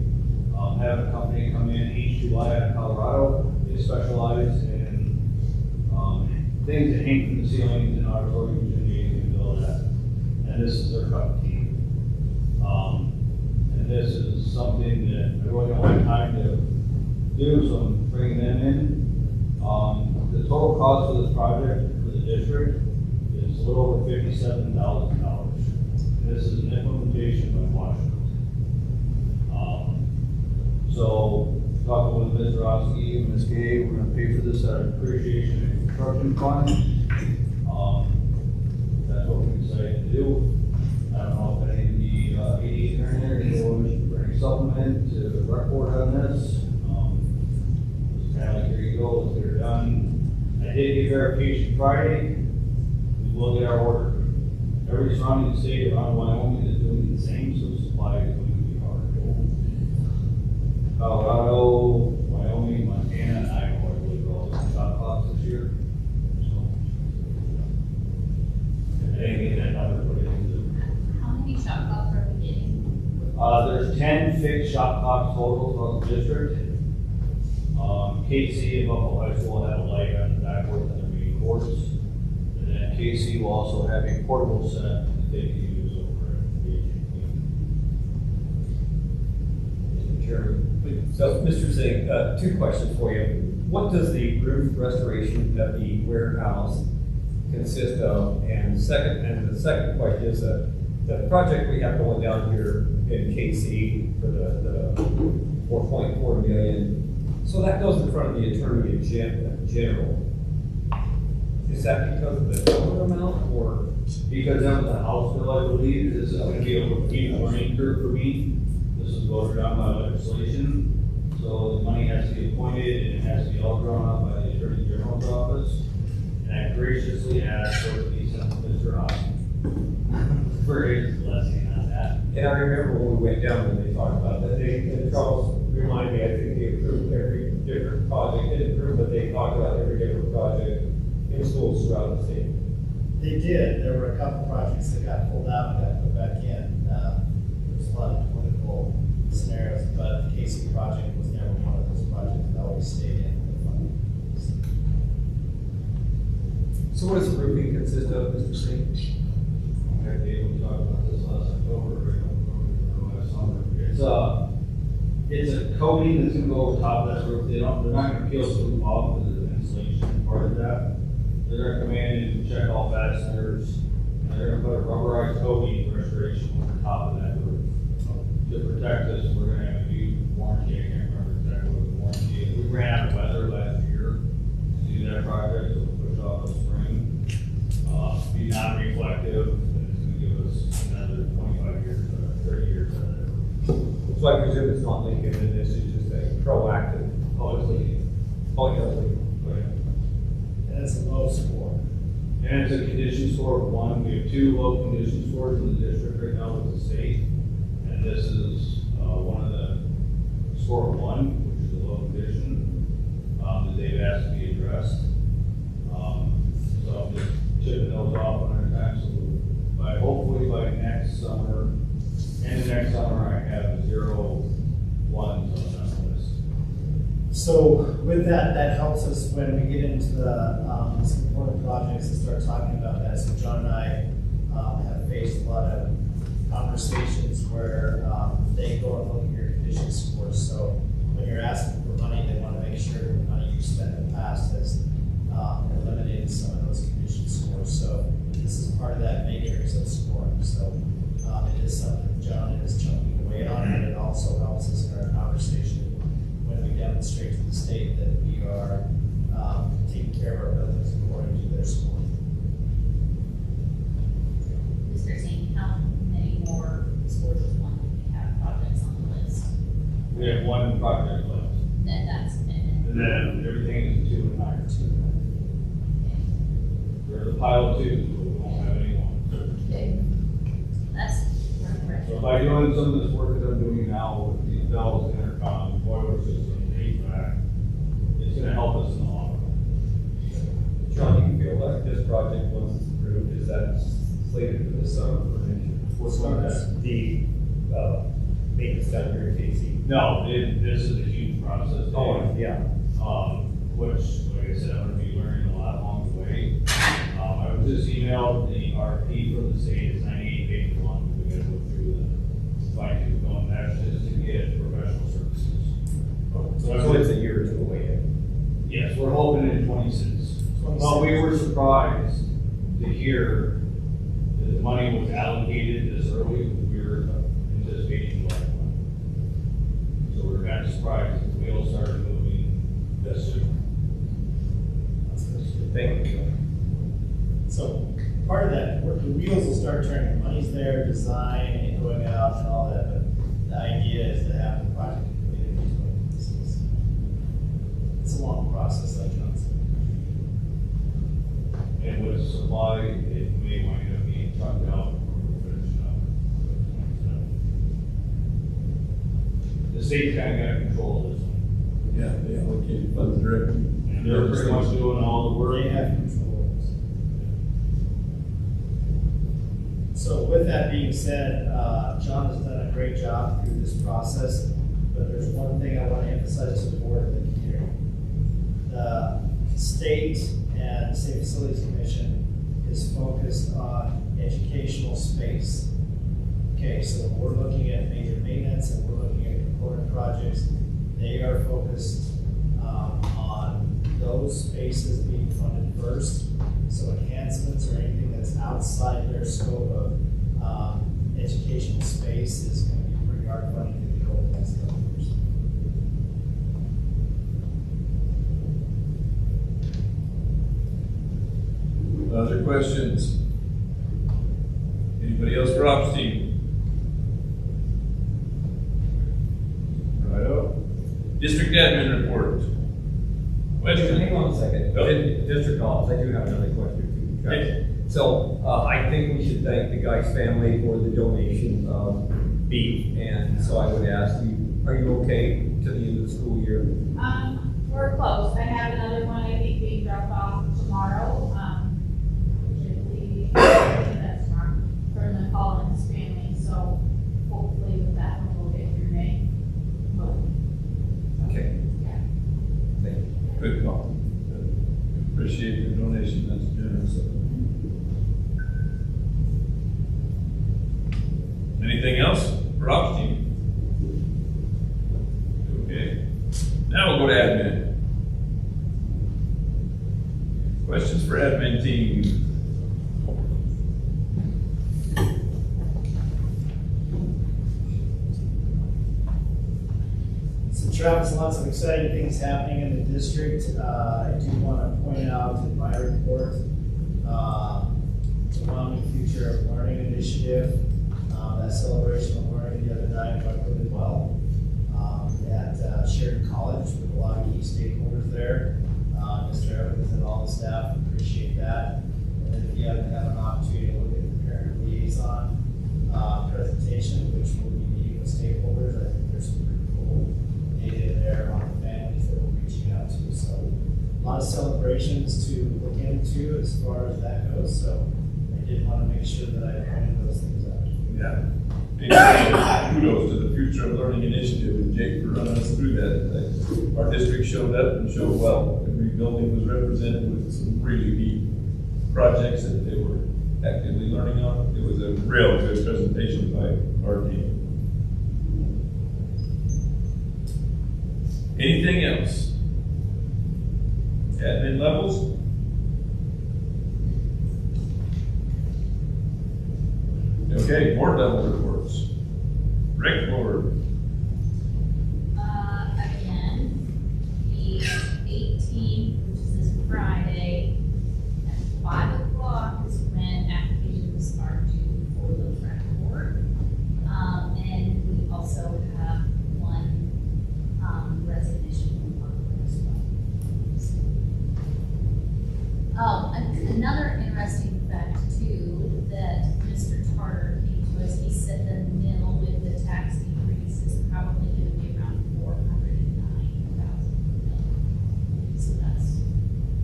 Having a company come in each July out of Colorado, they specialize in things that hang from the ceilings in auditoriums, gymnasiums, and all that. And this is their cup of tea. And this is something that I really don't have time to do, so I'm bringing them in. The total cost of this project for the district is a little over $57,000. This is an implementation by Washington. So, talking with Mr. Oski and Ms. Gay, we're gonna pay for this out of appreciation and construction fund. That's what we decided to do. I don't know if any of the ADs are in there, or any supplement to the rec board on this. It's kind of like, here you go, let's get her done. I did get verification Friday. We will get our order. Every surrounding state around Wyoming is doing the same, so supply is going to be hard. Colorado, Wyoming, Montana, and Iowa, I believe, all the shot clocks this year. So, if they get that number, what it is. How many shot clocks are we getting? There's 10 fixed shot clocks total throughout the district. KC and Buffalo High School have a light on back work on their main course. And then KC will also have a portable set that they can use over at the AT&T. Mr. Chairman. So, Mr. Zink, two questions for you. What does the roof restoration of the warehouse consist of? And the second question is the project we have going down here in KC for the 4.4 million. So that goes in front of the Attorney General. Is that because of the dollar amount or? Because that was the House bill, I believe, this is going to be a repeat learning curve for me. This is voted on by legislation. So the money has to be appointed and it has to be all drawn up by the Attorney General's office. And I graciously asked for it to be sent to Mr. Austin for his blessing on that. And I remember when we went down and they talked about that. And Charles reminded me, I think they approved every different project. They didn't approve, but they talked about every different project in schools throughout the state. They did. There were a couple projects that got pulled out and got put back in. There's a lot of political scenarios, but the Casey project was never one of those projects that always stayed in the fund. So what does the roofing consist of, Mr. Singh? Okay, Dave, we talked about this last October, right? Or last summer. It's a coating that's gonna go over top of that roof. They're not gonna peel the roof off because of the insulation part of that. They're gonna come in and check all fasteners, and they're gonna put a rubberized coating restoration over top of that roof. To protect us, we're gonna have a huge warranty. I can't remember exactly what the warranty is. We ran out of weather last year to do that project, so we pushed off the spring. Be non-reflective, and it's gonna give us another 25 years, 30 years out of it. So I presume it's not Lincoln and this is just a proactive. Oh, it's leaking. Oh, yeah, it's leaking. And it's a low score. And it's a condition score of 1. We have 2 low condition scores in the district right now with the state. And this is one of the score of 1, which is a low condition, that they've asked to be addressed. So I'm just chipping those off one at a time. So hopefully by next summer, and the next summer, I have 0 1s on that list. So with that, that helps us when we get into the some important projects and start talking about that. So John and I have faced a lot of conversations where they go and look at your condition scores. So when you're asking for money, they want to make sure the money you spent in the past has eliminated some of those condition scores. So this is part of that matrix of scoring. So it is something John is chunking away on, and it also helps us in our conversation when we demonstrate to the state that we are taking care of our buildings according to their score. Mr. Singh, how many more schools of one do we have projects on the list? We have 1 project left. Then that's, And then everything is 2 and higher. There's a pile of 2, but we won't have any more. that's right. So by doing some of this work that I'm doing now with these bells, intercom, boiler system, HVAC, it's gonna help us in the long run. John, do you feel like this project, once it's approved, is that slated for the summer or next year? What's going on? The maintenance down here in KC. No, this is a huge process. Dave. Yeah. Which, like I said, I'm gonna be learning a lot along the way. I was just emailed the RP from the state, it's 98 pages long, we gotta go through the fine tooth comb, that's just to get professional services. So it's a year or 2 away. Yes, we're hoping in 26. Well, we were surprised to hear that the money was allocated this early, we were anticipating July 1. So we're kind of surprised that the wheels started moving this soon. Thank you. So part of that, the wheels will start turning. The money's there, design and going out and all that, but the idea is to have the project completed in 2026. It's a long process, like John said. And with supply, it may wind up being trucked out when we're finishing up. The state's kind of got control of this one. Yeah, they allocated funds directly. And they're pretty much doing all the work. They have control of this. So with that being said, John has done a great job through this process, but there's one thing I want to emphasize to the board and the community. The state and the State Facilities Commission is focused on educational space. Okay, so we're looking at major maintenance and we're looking at component projects. They are focused on those spaces being funded first. So enhancements or anything that's outside their scope of educational space is going to be pretty hard funding to get over the next couple of years. Other questions? Anybody else for ops team? Righto. District admin report. Question? Hang on a second. Go. District office, I do have another question too. Okay. So, I think we should thank the Geis family for the donation of beef, and so I would ask you, are you okay to the end of the school year? We're close. I have another one, I think, being dropped off tomorrow. Should be, that's tomorrow, from the Collins family, so hopefully with that one we'll get through May. Okay. Yeah. Thank you. Good call. Appreciate the donation, that's generous. Anything else for ops team? Okay. Now we'll go to admin. Questions for admin team? So Travis, lots of exciting things happening in the district. I do want to point out in my report, the Wyoming Future of Learning Initiative, that celebration of learning the other night went really well at Sheridan College with a lot of key stakeholders there. Mr. Evans and all the staff appreciate that. And then if you haven't had an opportunity to look at the parent liaison presentation, which will be meeting with stakeholders, I think there's some pretty cool data there on the families that we're reaching out to. So a lot of celebrations to look into as far as that goes. So I did want to make sure that I pointed those things out. Yeah. And kudos to the Future of Learning Initiative and Jake for running us through that. Our district showed up and showed well. Every building was represented with some really neat projects that they were actively learning on. It was a real good presentation by our team. Anything else? Admin levels? Okay, board level reports. Rec board. Again, the 18th, which is this Friday, at 5 o'clock is when applications are due for the rec board. And we also have one resignation from Parker as well. Another interesting fact too, that Mr. Tarter came to us, he said the mill with the tax increase is probably gonna be around $409,000. So that's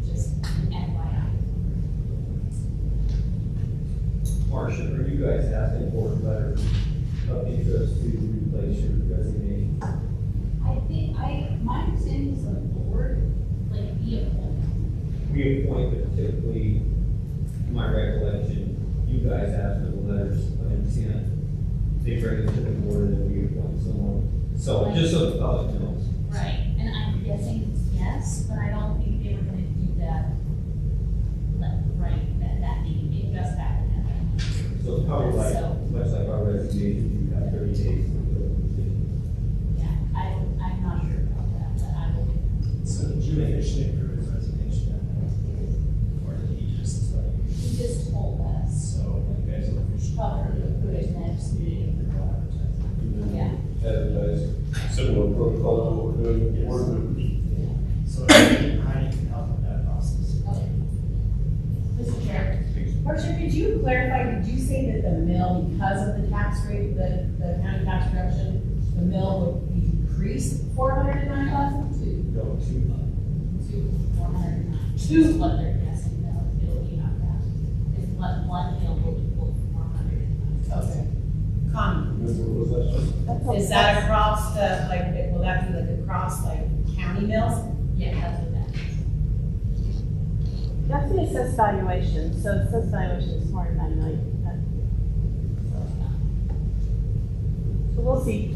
just FYI. Marcia, are you guys asking for a letter of interest to replace your resignation? I think, my understanding is the board, like, be appointed. We appoint, but typically, in my recollection, you guys ask for the letters of intent. They bring it to the board and then we appoint someone. So just so the public knows. Right, and I'm guessing yes, but I don't think they were gonna do that, that meeting, it just happened at that meeting. So it's probably like, So- much like our resignation, you have 30 days to fill the position. Yeah, I'm not sure about that, but I will. So did you officially approve his resignation then? Or did he just tell you? He just told us, So you guys will officially. probably to put it next meeting. Yeah. Advertise similar protocol to what we're doing with board members. So Heidi can help with that process. Okay. Mr. Chair, Marcia, could you clarify, did you say that the mill, because of the tax rate, the county tax reduction, the mill would be decreased $409,000 to? No, 200. To 409. Two what they're guessing, it'll be not that. If one bill will equal 409. Okay. Connie, What was that? is that across the, like, will that be like across like county mills? Yeah, that's what that is. I see it says valuation, so it says valuation is 4.9 million. So we'll see.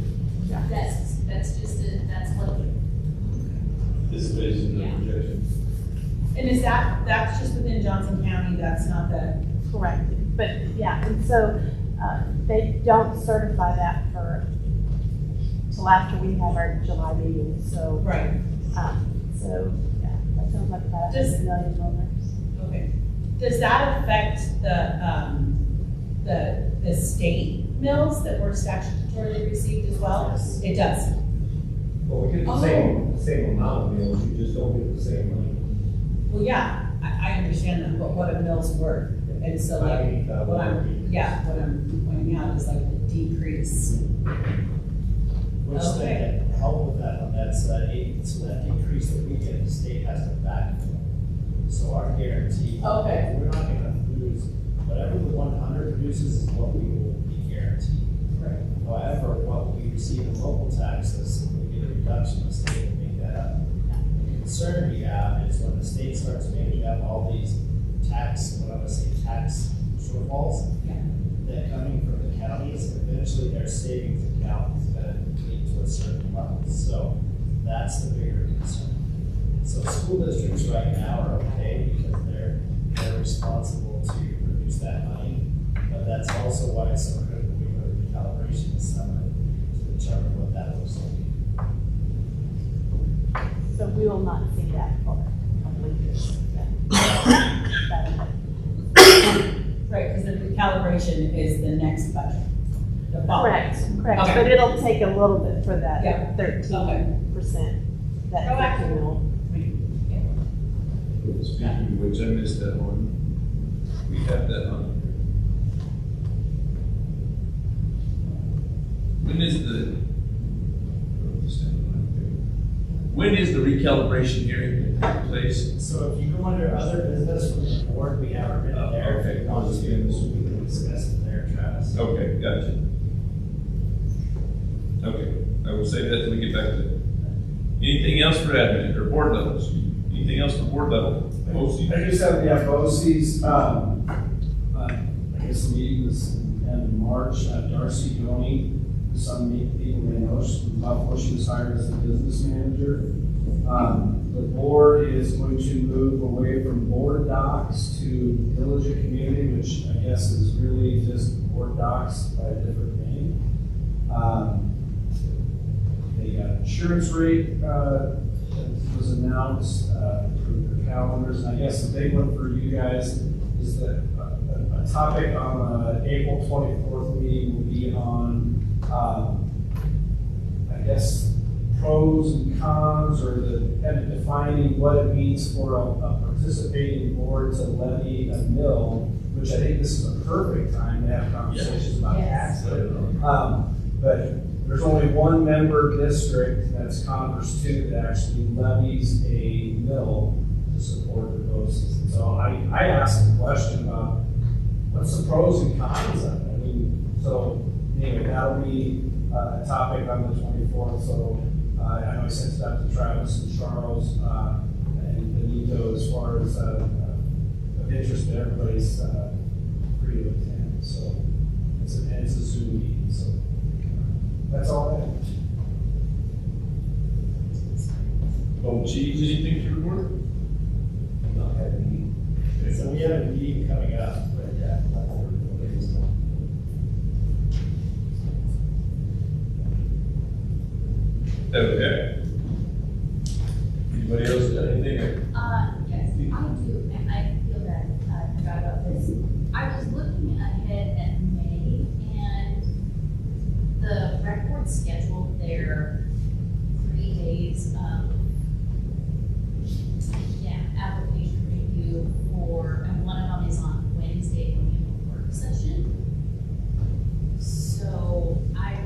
Yeah. That's just that's what, This is based on the Yeah. projection. And is that's just within Johnson County, that's not the, Correct, but yeah, and so, they don't certify that till after we have our July meeting, so, right, so, yeah, that sounds like about Does- $100 million. okay. Does that affect the state mills that were statutorily received as well? It does. Well, we get the same amount of meals, you just don't get the same money. Well, yeah, I understand that, but what a mill's worth, and so like, what I'm pointing out is like the decrease. Which Okay. they help with that, on that, so that increase that we get, the state has to backfill. So our guarantee. Okay. We're not gonna lose, whatever the 100 produces is what we will be guaranteed. Right. However, what we receive in local taxes, we get a reduction, the state will make that up. The concern we have is when the state starts making up all these tax, what I would say, tax shortfalls. Yeah. That coming from the counties, eventually their savings account is gonna lead to a certain level, so that's the bigger concern. So school districts right now are okay because they're responsible to produce that money, but that's also why it's so critical we go to recalibration this summer to determine what that looks like. So we will not see that for a couple of years. Right, because the recalibration is the next budget. The following. Correct, Okay. but it'll take a little bit for that Yeah. 13%, that Proactive. 13 mil. Speaking of which, I missed that one. We have that on. When is the recalibration hearing that take place? So if you go under other business from the board, we have it written there. Okay. I'll just give this, we can discuss it there, Travis. Okay, gotcha. Okay, I will save that till we get back to it. Anything else for admin or board levels? Anything else for board level? OC? I just have, yeah, BOCES, I guess the meeting was in end of March, Darcy Doney, some people may know, she's from Buffalo, she was hired as a business manager. The board is going to move away from board docs to Diligent Community, which I guess is really just board docs by a different name. They got insurance rate, that was announced, approved their calendars, and I guess the big one for you guys is that a topic on the April 24th meeting will be on, I guess, pros and cons, or kind of defining what it means for a participating board to levy a mill, which I think this is a perfect time to have conversations about Yes. taxes. But there's only one member district, that's Congress 2, that actually levies a mill to support the BOCES. And so I asked the question about what's the pros and cons of it? I mean, so anyway, that'll be a topic on the 24th. So I know I sent it out to Travis and Charles and Benito as far as of interest to everybody's free to attend. So it's a Zoom meeting. So that's all I have. Oh, geez, anything to report? Not had a meeting. So we have a meeting coming up, but yeah. Okay. Anybody else got anything? yes, I do, and I feel that I forgot about this. I was looking ahead at May, and the rec board scheduled their 3 days of, application review for, and one of them is on Wednesday, when we have a work session. So I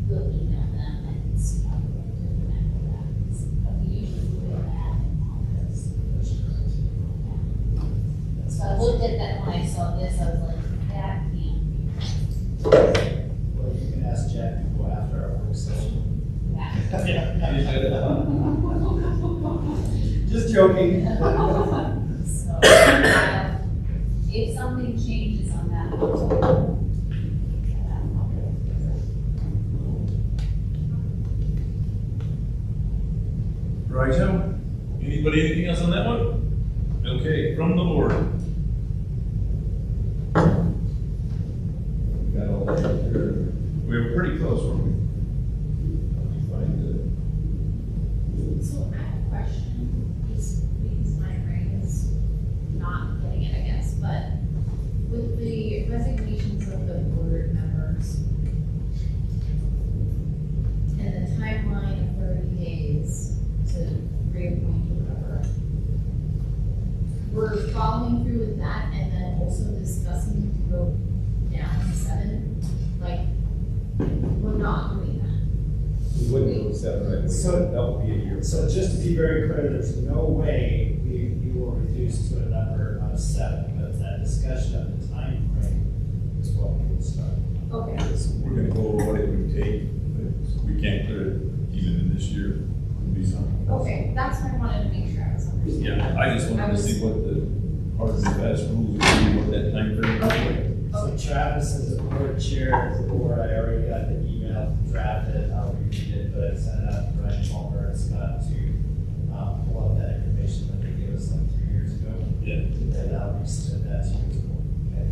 will email them and see how we're going to do that. We usually do that in August. So I looked at that when I saw this, I was like, that can't be Well, you can ask Jack to go after our work session. that. Just joking. So, Okay, from the board. Got all that there. We were pretty close, weren't we? So I have a question, just because my brain is not getting it, I guess, but with the resignations of the board members and the timeline of 30 days to reappoint whoever, we're following through with that and then also discussing to go down to 7? Like, we're not doing that. We wouldn't go 7, right? So- That would be a year. So just to be very clear, there's no way we will reduce to a number of 7, but that discussion of the time frame is what we will start. Okay. We're gonna go over what it would take, but we can't clear it even in this year. It'll be something. Okay, that's what I wanted to make sure I was understanding. Yeah, I just wanted to see what the hard and fast rules would be, what that time frame would be. So Travis, as a board chair, as a board, I already got the email drafted, I'll reread it, but I sent it out to Brian Palmer and Scott to pull up that information that they gave us like 3 years ago. Yeah. And I'll resubmit that to you. Okay.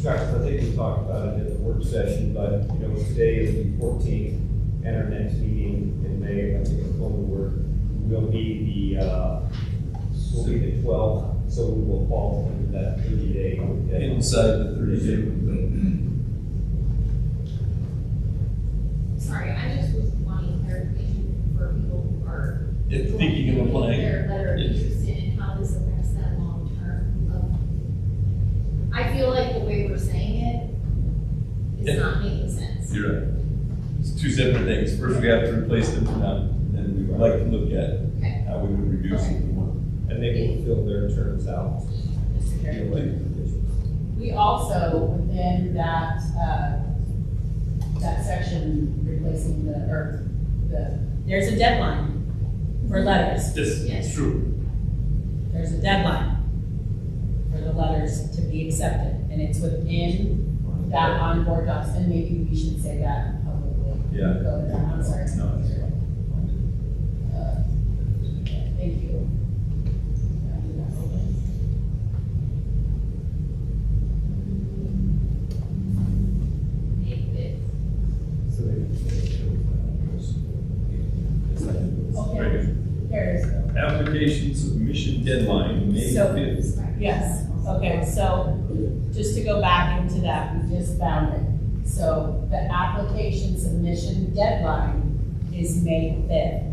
Travis, I think we talked about it at the work session, but, you know, today is the 14th, and our next meeting in May, I think it's going to work. We'll be the 12th, so we will fall into that 30-day. Inside the 30-day window. Sorry, I just was wanting clarification for people who are. Yeah, thinking of applying. That are Yeah. interested in how this affects them long term. I feel like the way we're saying it is Yeah. not making sense. You're right. It's two separate things. First, we have to replace them now, and we would like to look at Okay. how we would reduce it. And they will fill their terms out. Mr. Chair. We also, within that, that section replacing there's a deadline for letters. Yes, Yes. it's true. There's a deadline for the letters to be accepted, and it's within that on-board docs, and maybe we should say that publicly. Yeah. Go there, I'm sorry. No, it's fine. Thank you. So they. Okay, there it is. Application submission deadline, May So- 5th. Yes, okay, so just to go back into that, we just found it. So the application submission deadline is May 5th.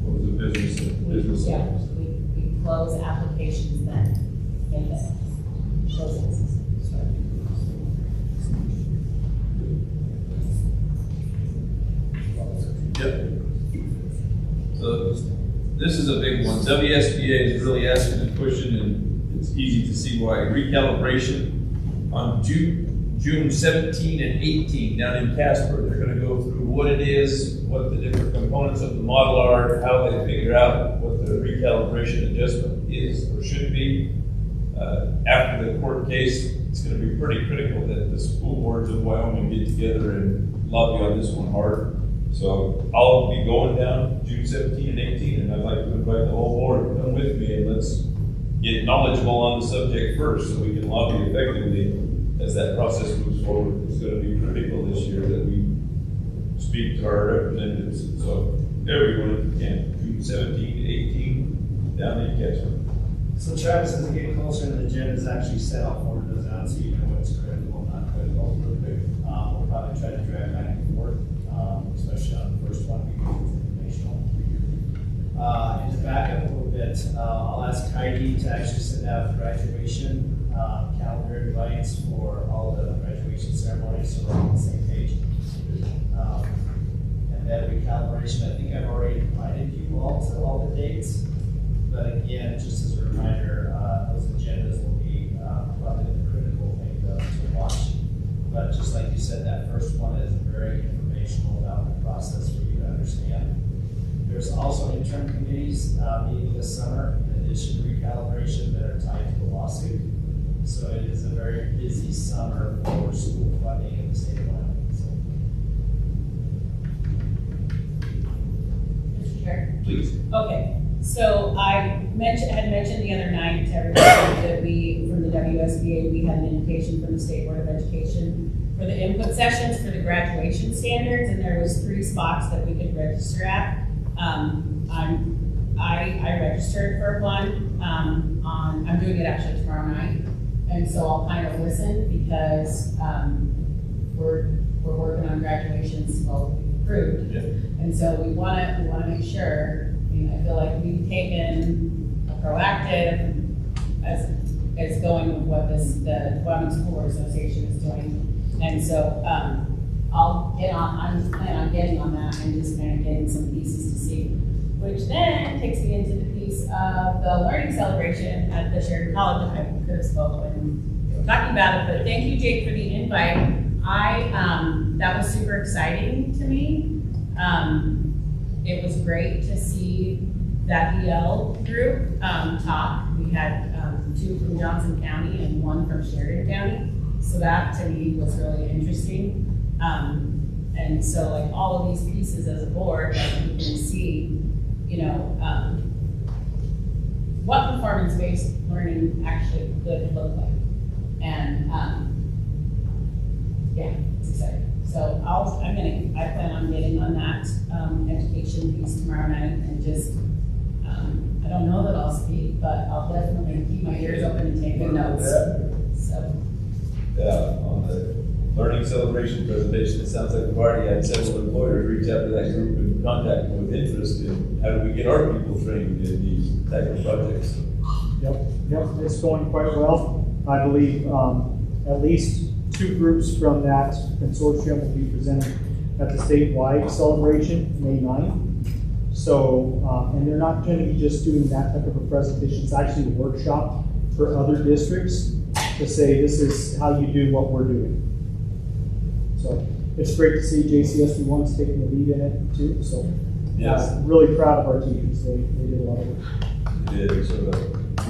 What was the business? Yeah, we close applications then, and then close it. Yep. So this is a big one. WSBA is really asking and pushing, and it's easy to see why. Recalibration on June 17 and 18 down in Casper. They're going to go through what it is, what the different components of the model are, how they figure out what the recalibration adjustment is or should be. After the court case, it's going to be pretty critical that the school boards of Wyoming get together and lobby on this one hard. So I'll be going down June 17 and 18, and I'd like to invite the whole board to come with me, and let's get knowledgeable on the subject first so we can lobby effectively as that process moves forward. It's going to be critical this year that we speak to our representatives. So everyone, if you can, June 17 to 18, down in Casper. So Travis, as we get closer, the agenda is actually set out for those out, so you know what's critical, not critical. We'll probably try to drag back and forth, especially on the first one, because it's informational. And to back up a little bit, I'll ask Heidi to actually send out graduation calendar invites for all the graduation ceremonies, so we're all on the same page. And then recalibration, I think I've already invited you all to all the dates. But again, just as a reminder, those agendas will be probably the critical thing to watch. But just like you said, that first one is very informational about the process for you to understand. There's also intern committees meeting this summer, in addition to recalibration, that are tied to the lawsuit. So it is a very busy summer for school funding in the state of Wyoming. So. Mr. Chair? Please. Okay, So I had mentioned the other night to everybody that we, from the WSBA, we had an invitation from the State Board of Education for the input sessions for the graduation standards, and there was 3 spots that we could register at. I registered for one, I'm doing it actually tomorrow night, and so I'll kind of listen because, we're working on graduations, well, approved. Yeah. And so we wanna make sure, I mean, I feel like we've taken a proactive as going with what the Wyoming School Board Association is doing. And so, I'm planning on getting on that and just kind of getting some pieces to see. Which then takes me into the piece of the learning celebration at the Sheridan College. I could have spoken when we were talking about it, but thank you, Jake, for the invite. That was super exciting to me. It was great to see that EL group talk. We had 2 from Johnson County and 1 from Sheridan County. So that to me was really interesting. And so like all of these pieces as a board, like we can see, you know, what performance-based learning actually could look like. And yeah, it's exciting. So I plan on getting on that education piece tomorrow night and just, I don't know that I'll speak, but I'll definitely keep my ears open and take good notes. So. Yeah, on the learning celebration presentation, it sounds like we've already had several employers reach out to that group and contact them with interest in how do we get our people trained in these type of projects. Yep, it's going quite well. I believe at least 2 groups from that consortium will be presenting at the statewide celebration, May 9th. So, and they're not going to be just doing that type of a presentation. It's actually a workshop for other districts to say this is how you do what we're doing. So it's great to see JCSD1's taking the lead in it too. So Yes. really proud of our teachers. They did a lot of work. They did sort of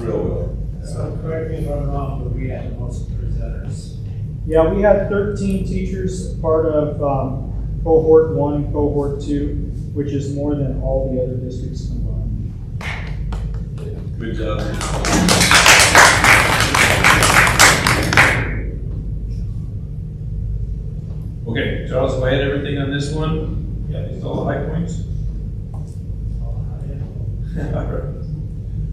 real well. So correct me if I'm wrong, but we had the most presenters. Yeah, we had 13 teachers, part of cohort 1 and cohort 2, which is more than all the other districts combined. Good job. Okay, Charles, have I had everything on this one? Yeah, these all the high points?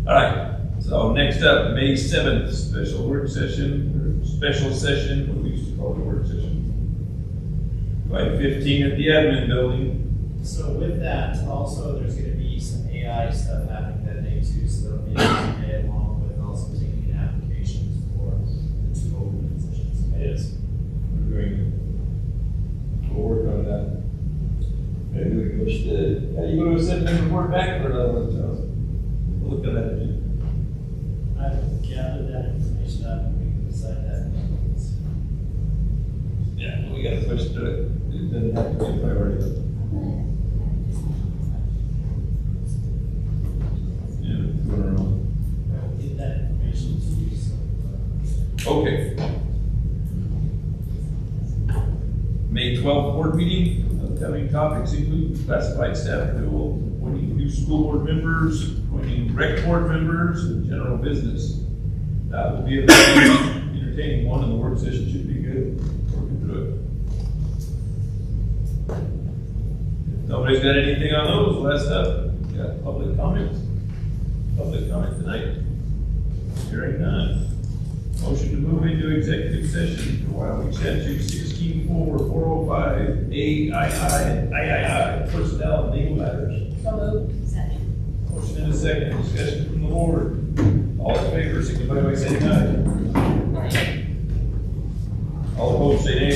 All right, so next up, May 7th, special work session, or special session, what we used to call it, a work session. 5:15 at the admin building. So with that, also, there's gonna be some AI stuff happening that day too, so there'll be an day along with also taking in applications for the 2 open positions. Yes. We'll work on that. Maybe we can push the, how you gonna send them report back for another one, Charles? We'll look at that. I've gathered that information up and we can decide that. Yeah, we gotta push through it. It doesn't have to be a priority. Yeah, going around. I'll get that information to you, so. Okay. May 12th board meeting, upcoming topics include classified staff renewal, appointing new school board members, appointing rec board members, and general business. That will be a very entertaining one, and the work session should be good, working through it. If nobody's got anything on those, last up, we got public comment. Public comment tonight. Hearing none. Motion to move into executive session for Wyoming statute 16-405 AII and III, personnel and legal matters. So moved. Second. Motion and a second, discussion from the board. All in favor, signify by saying aye. All opposed, say nay.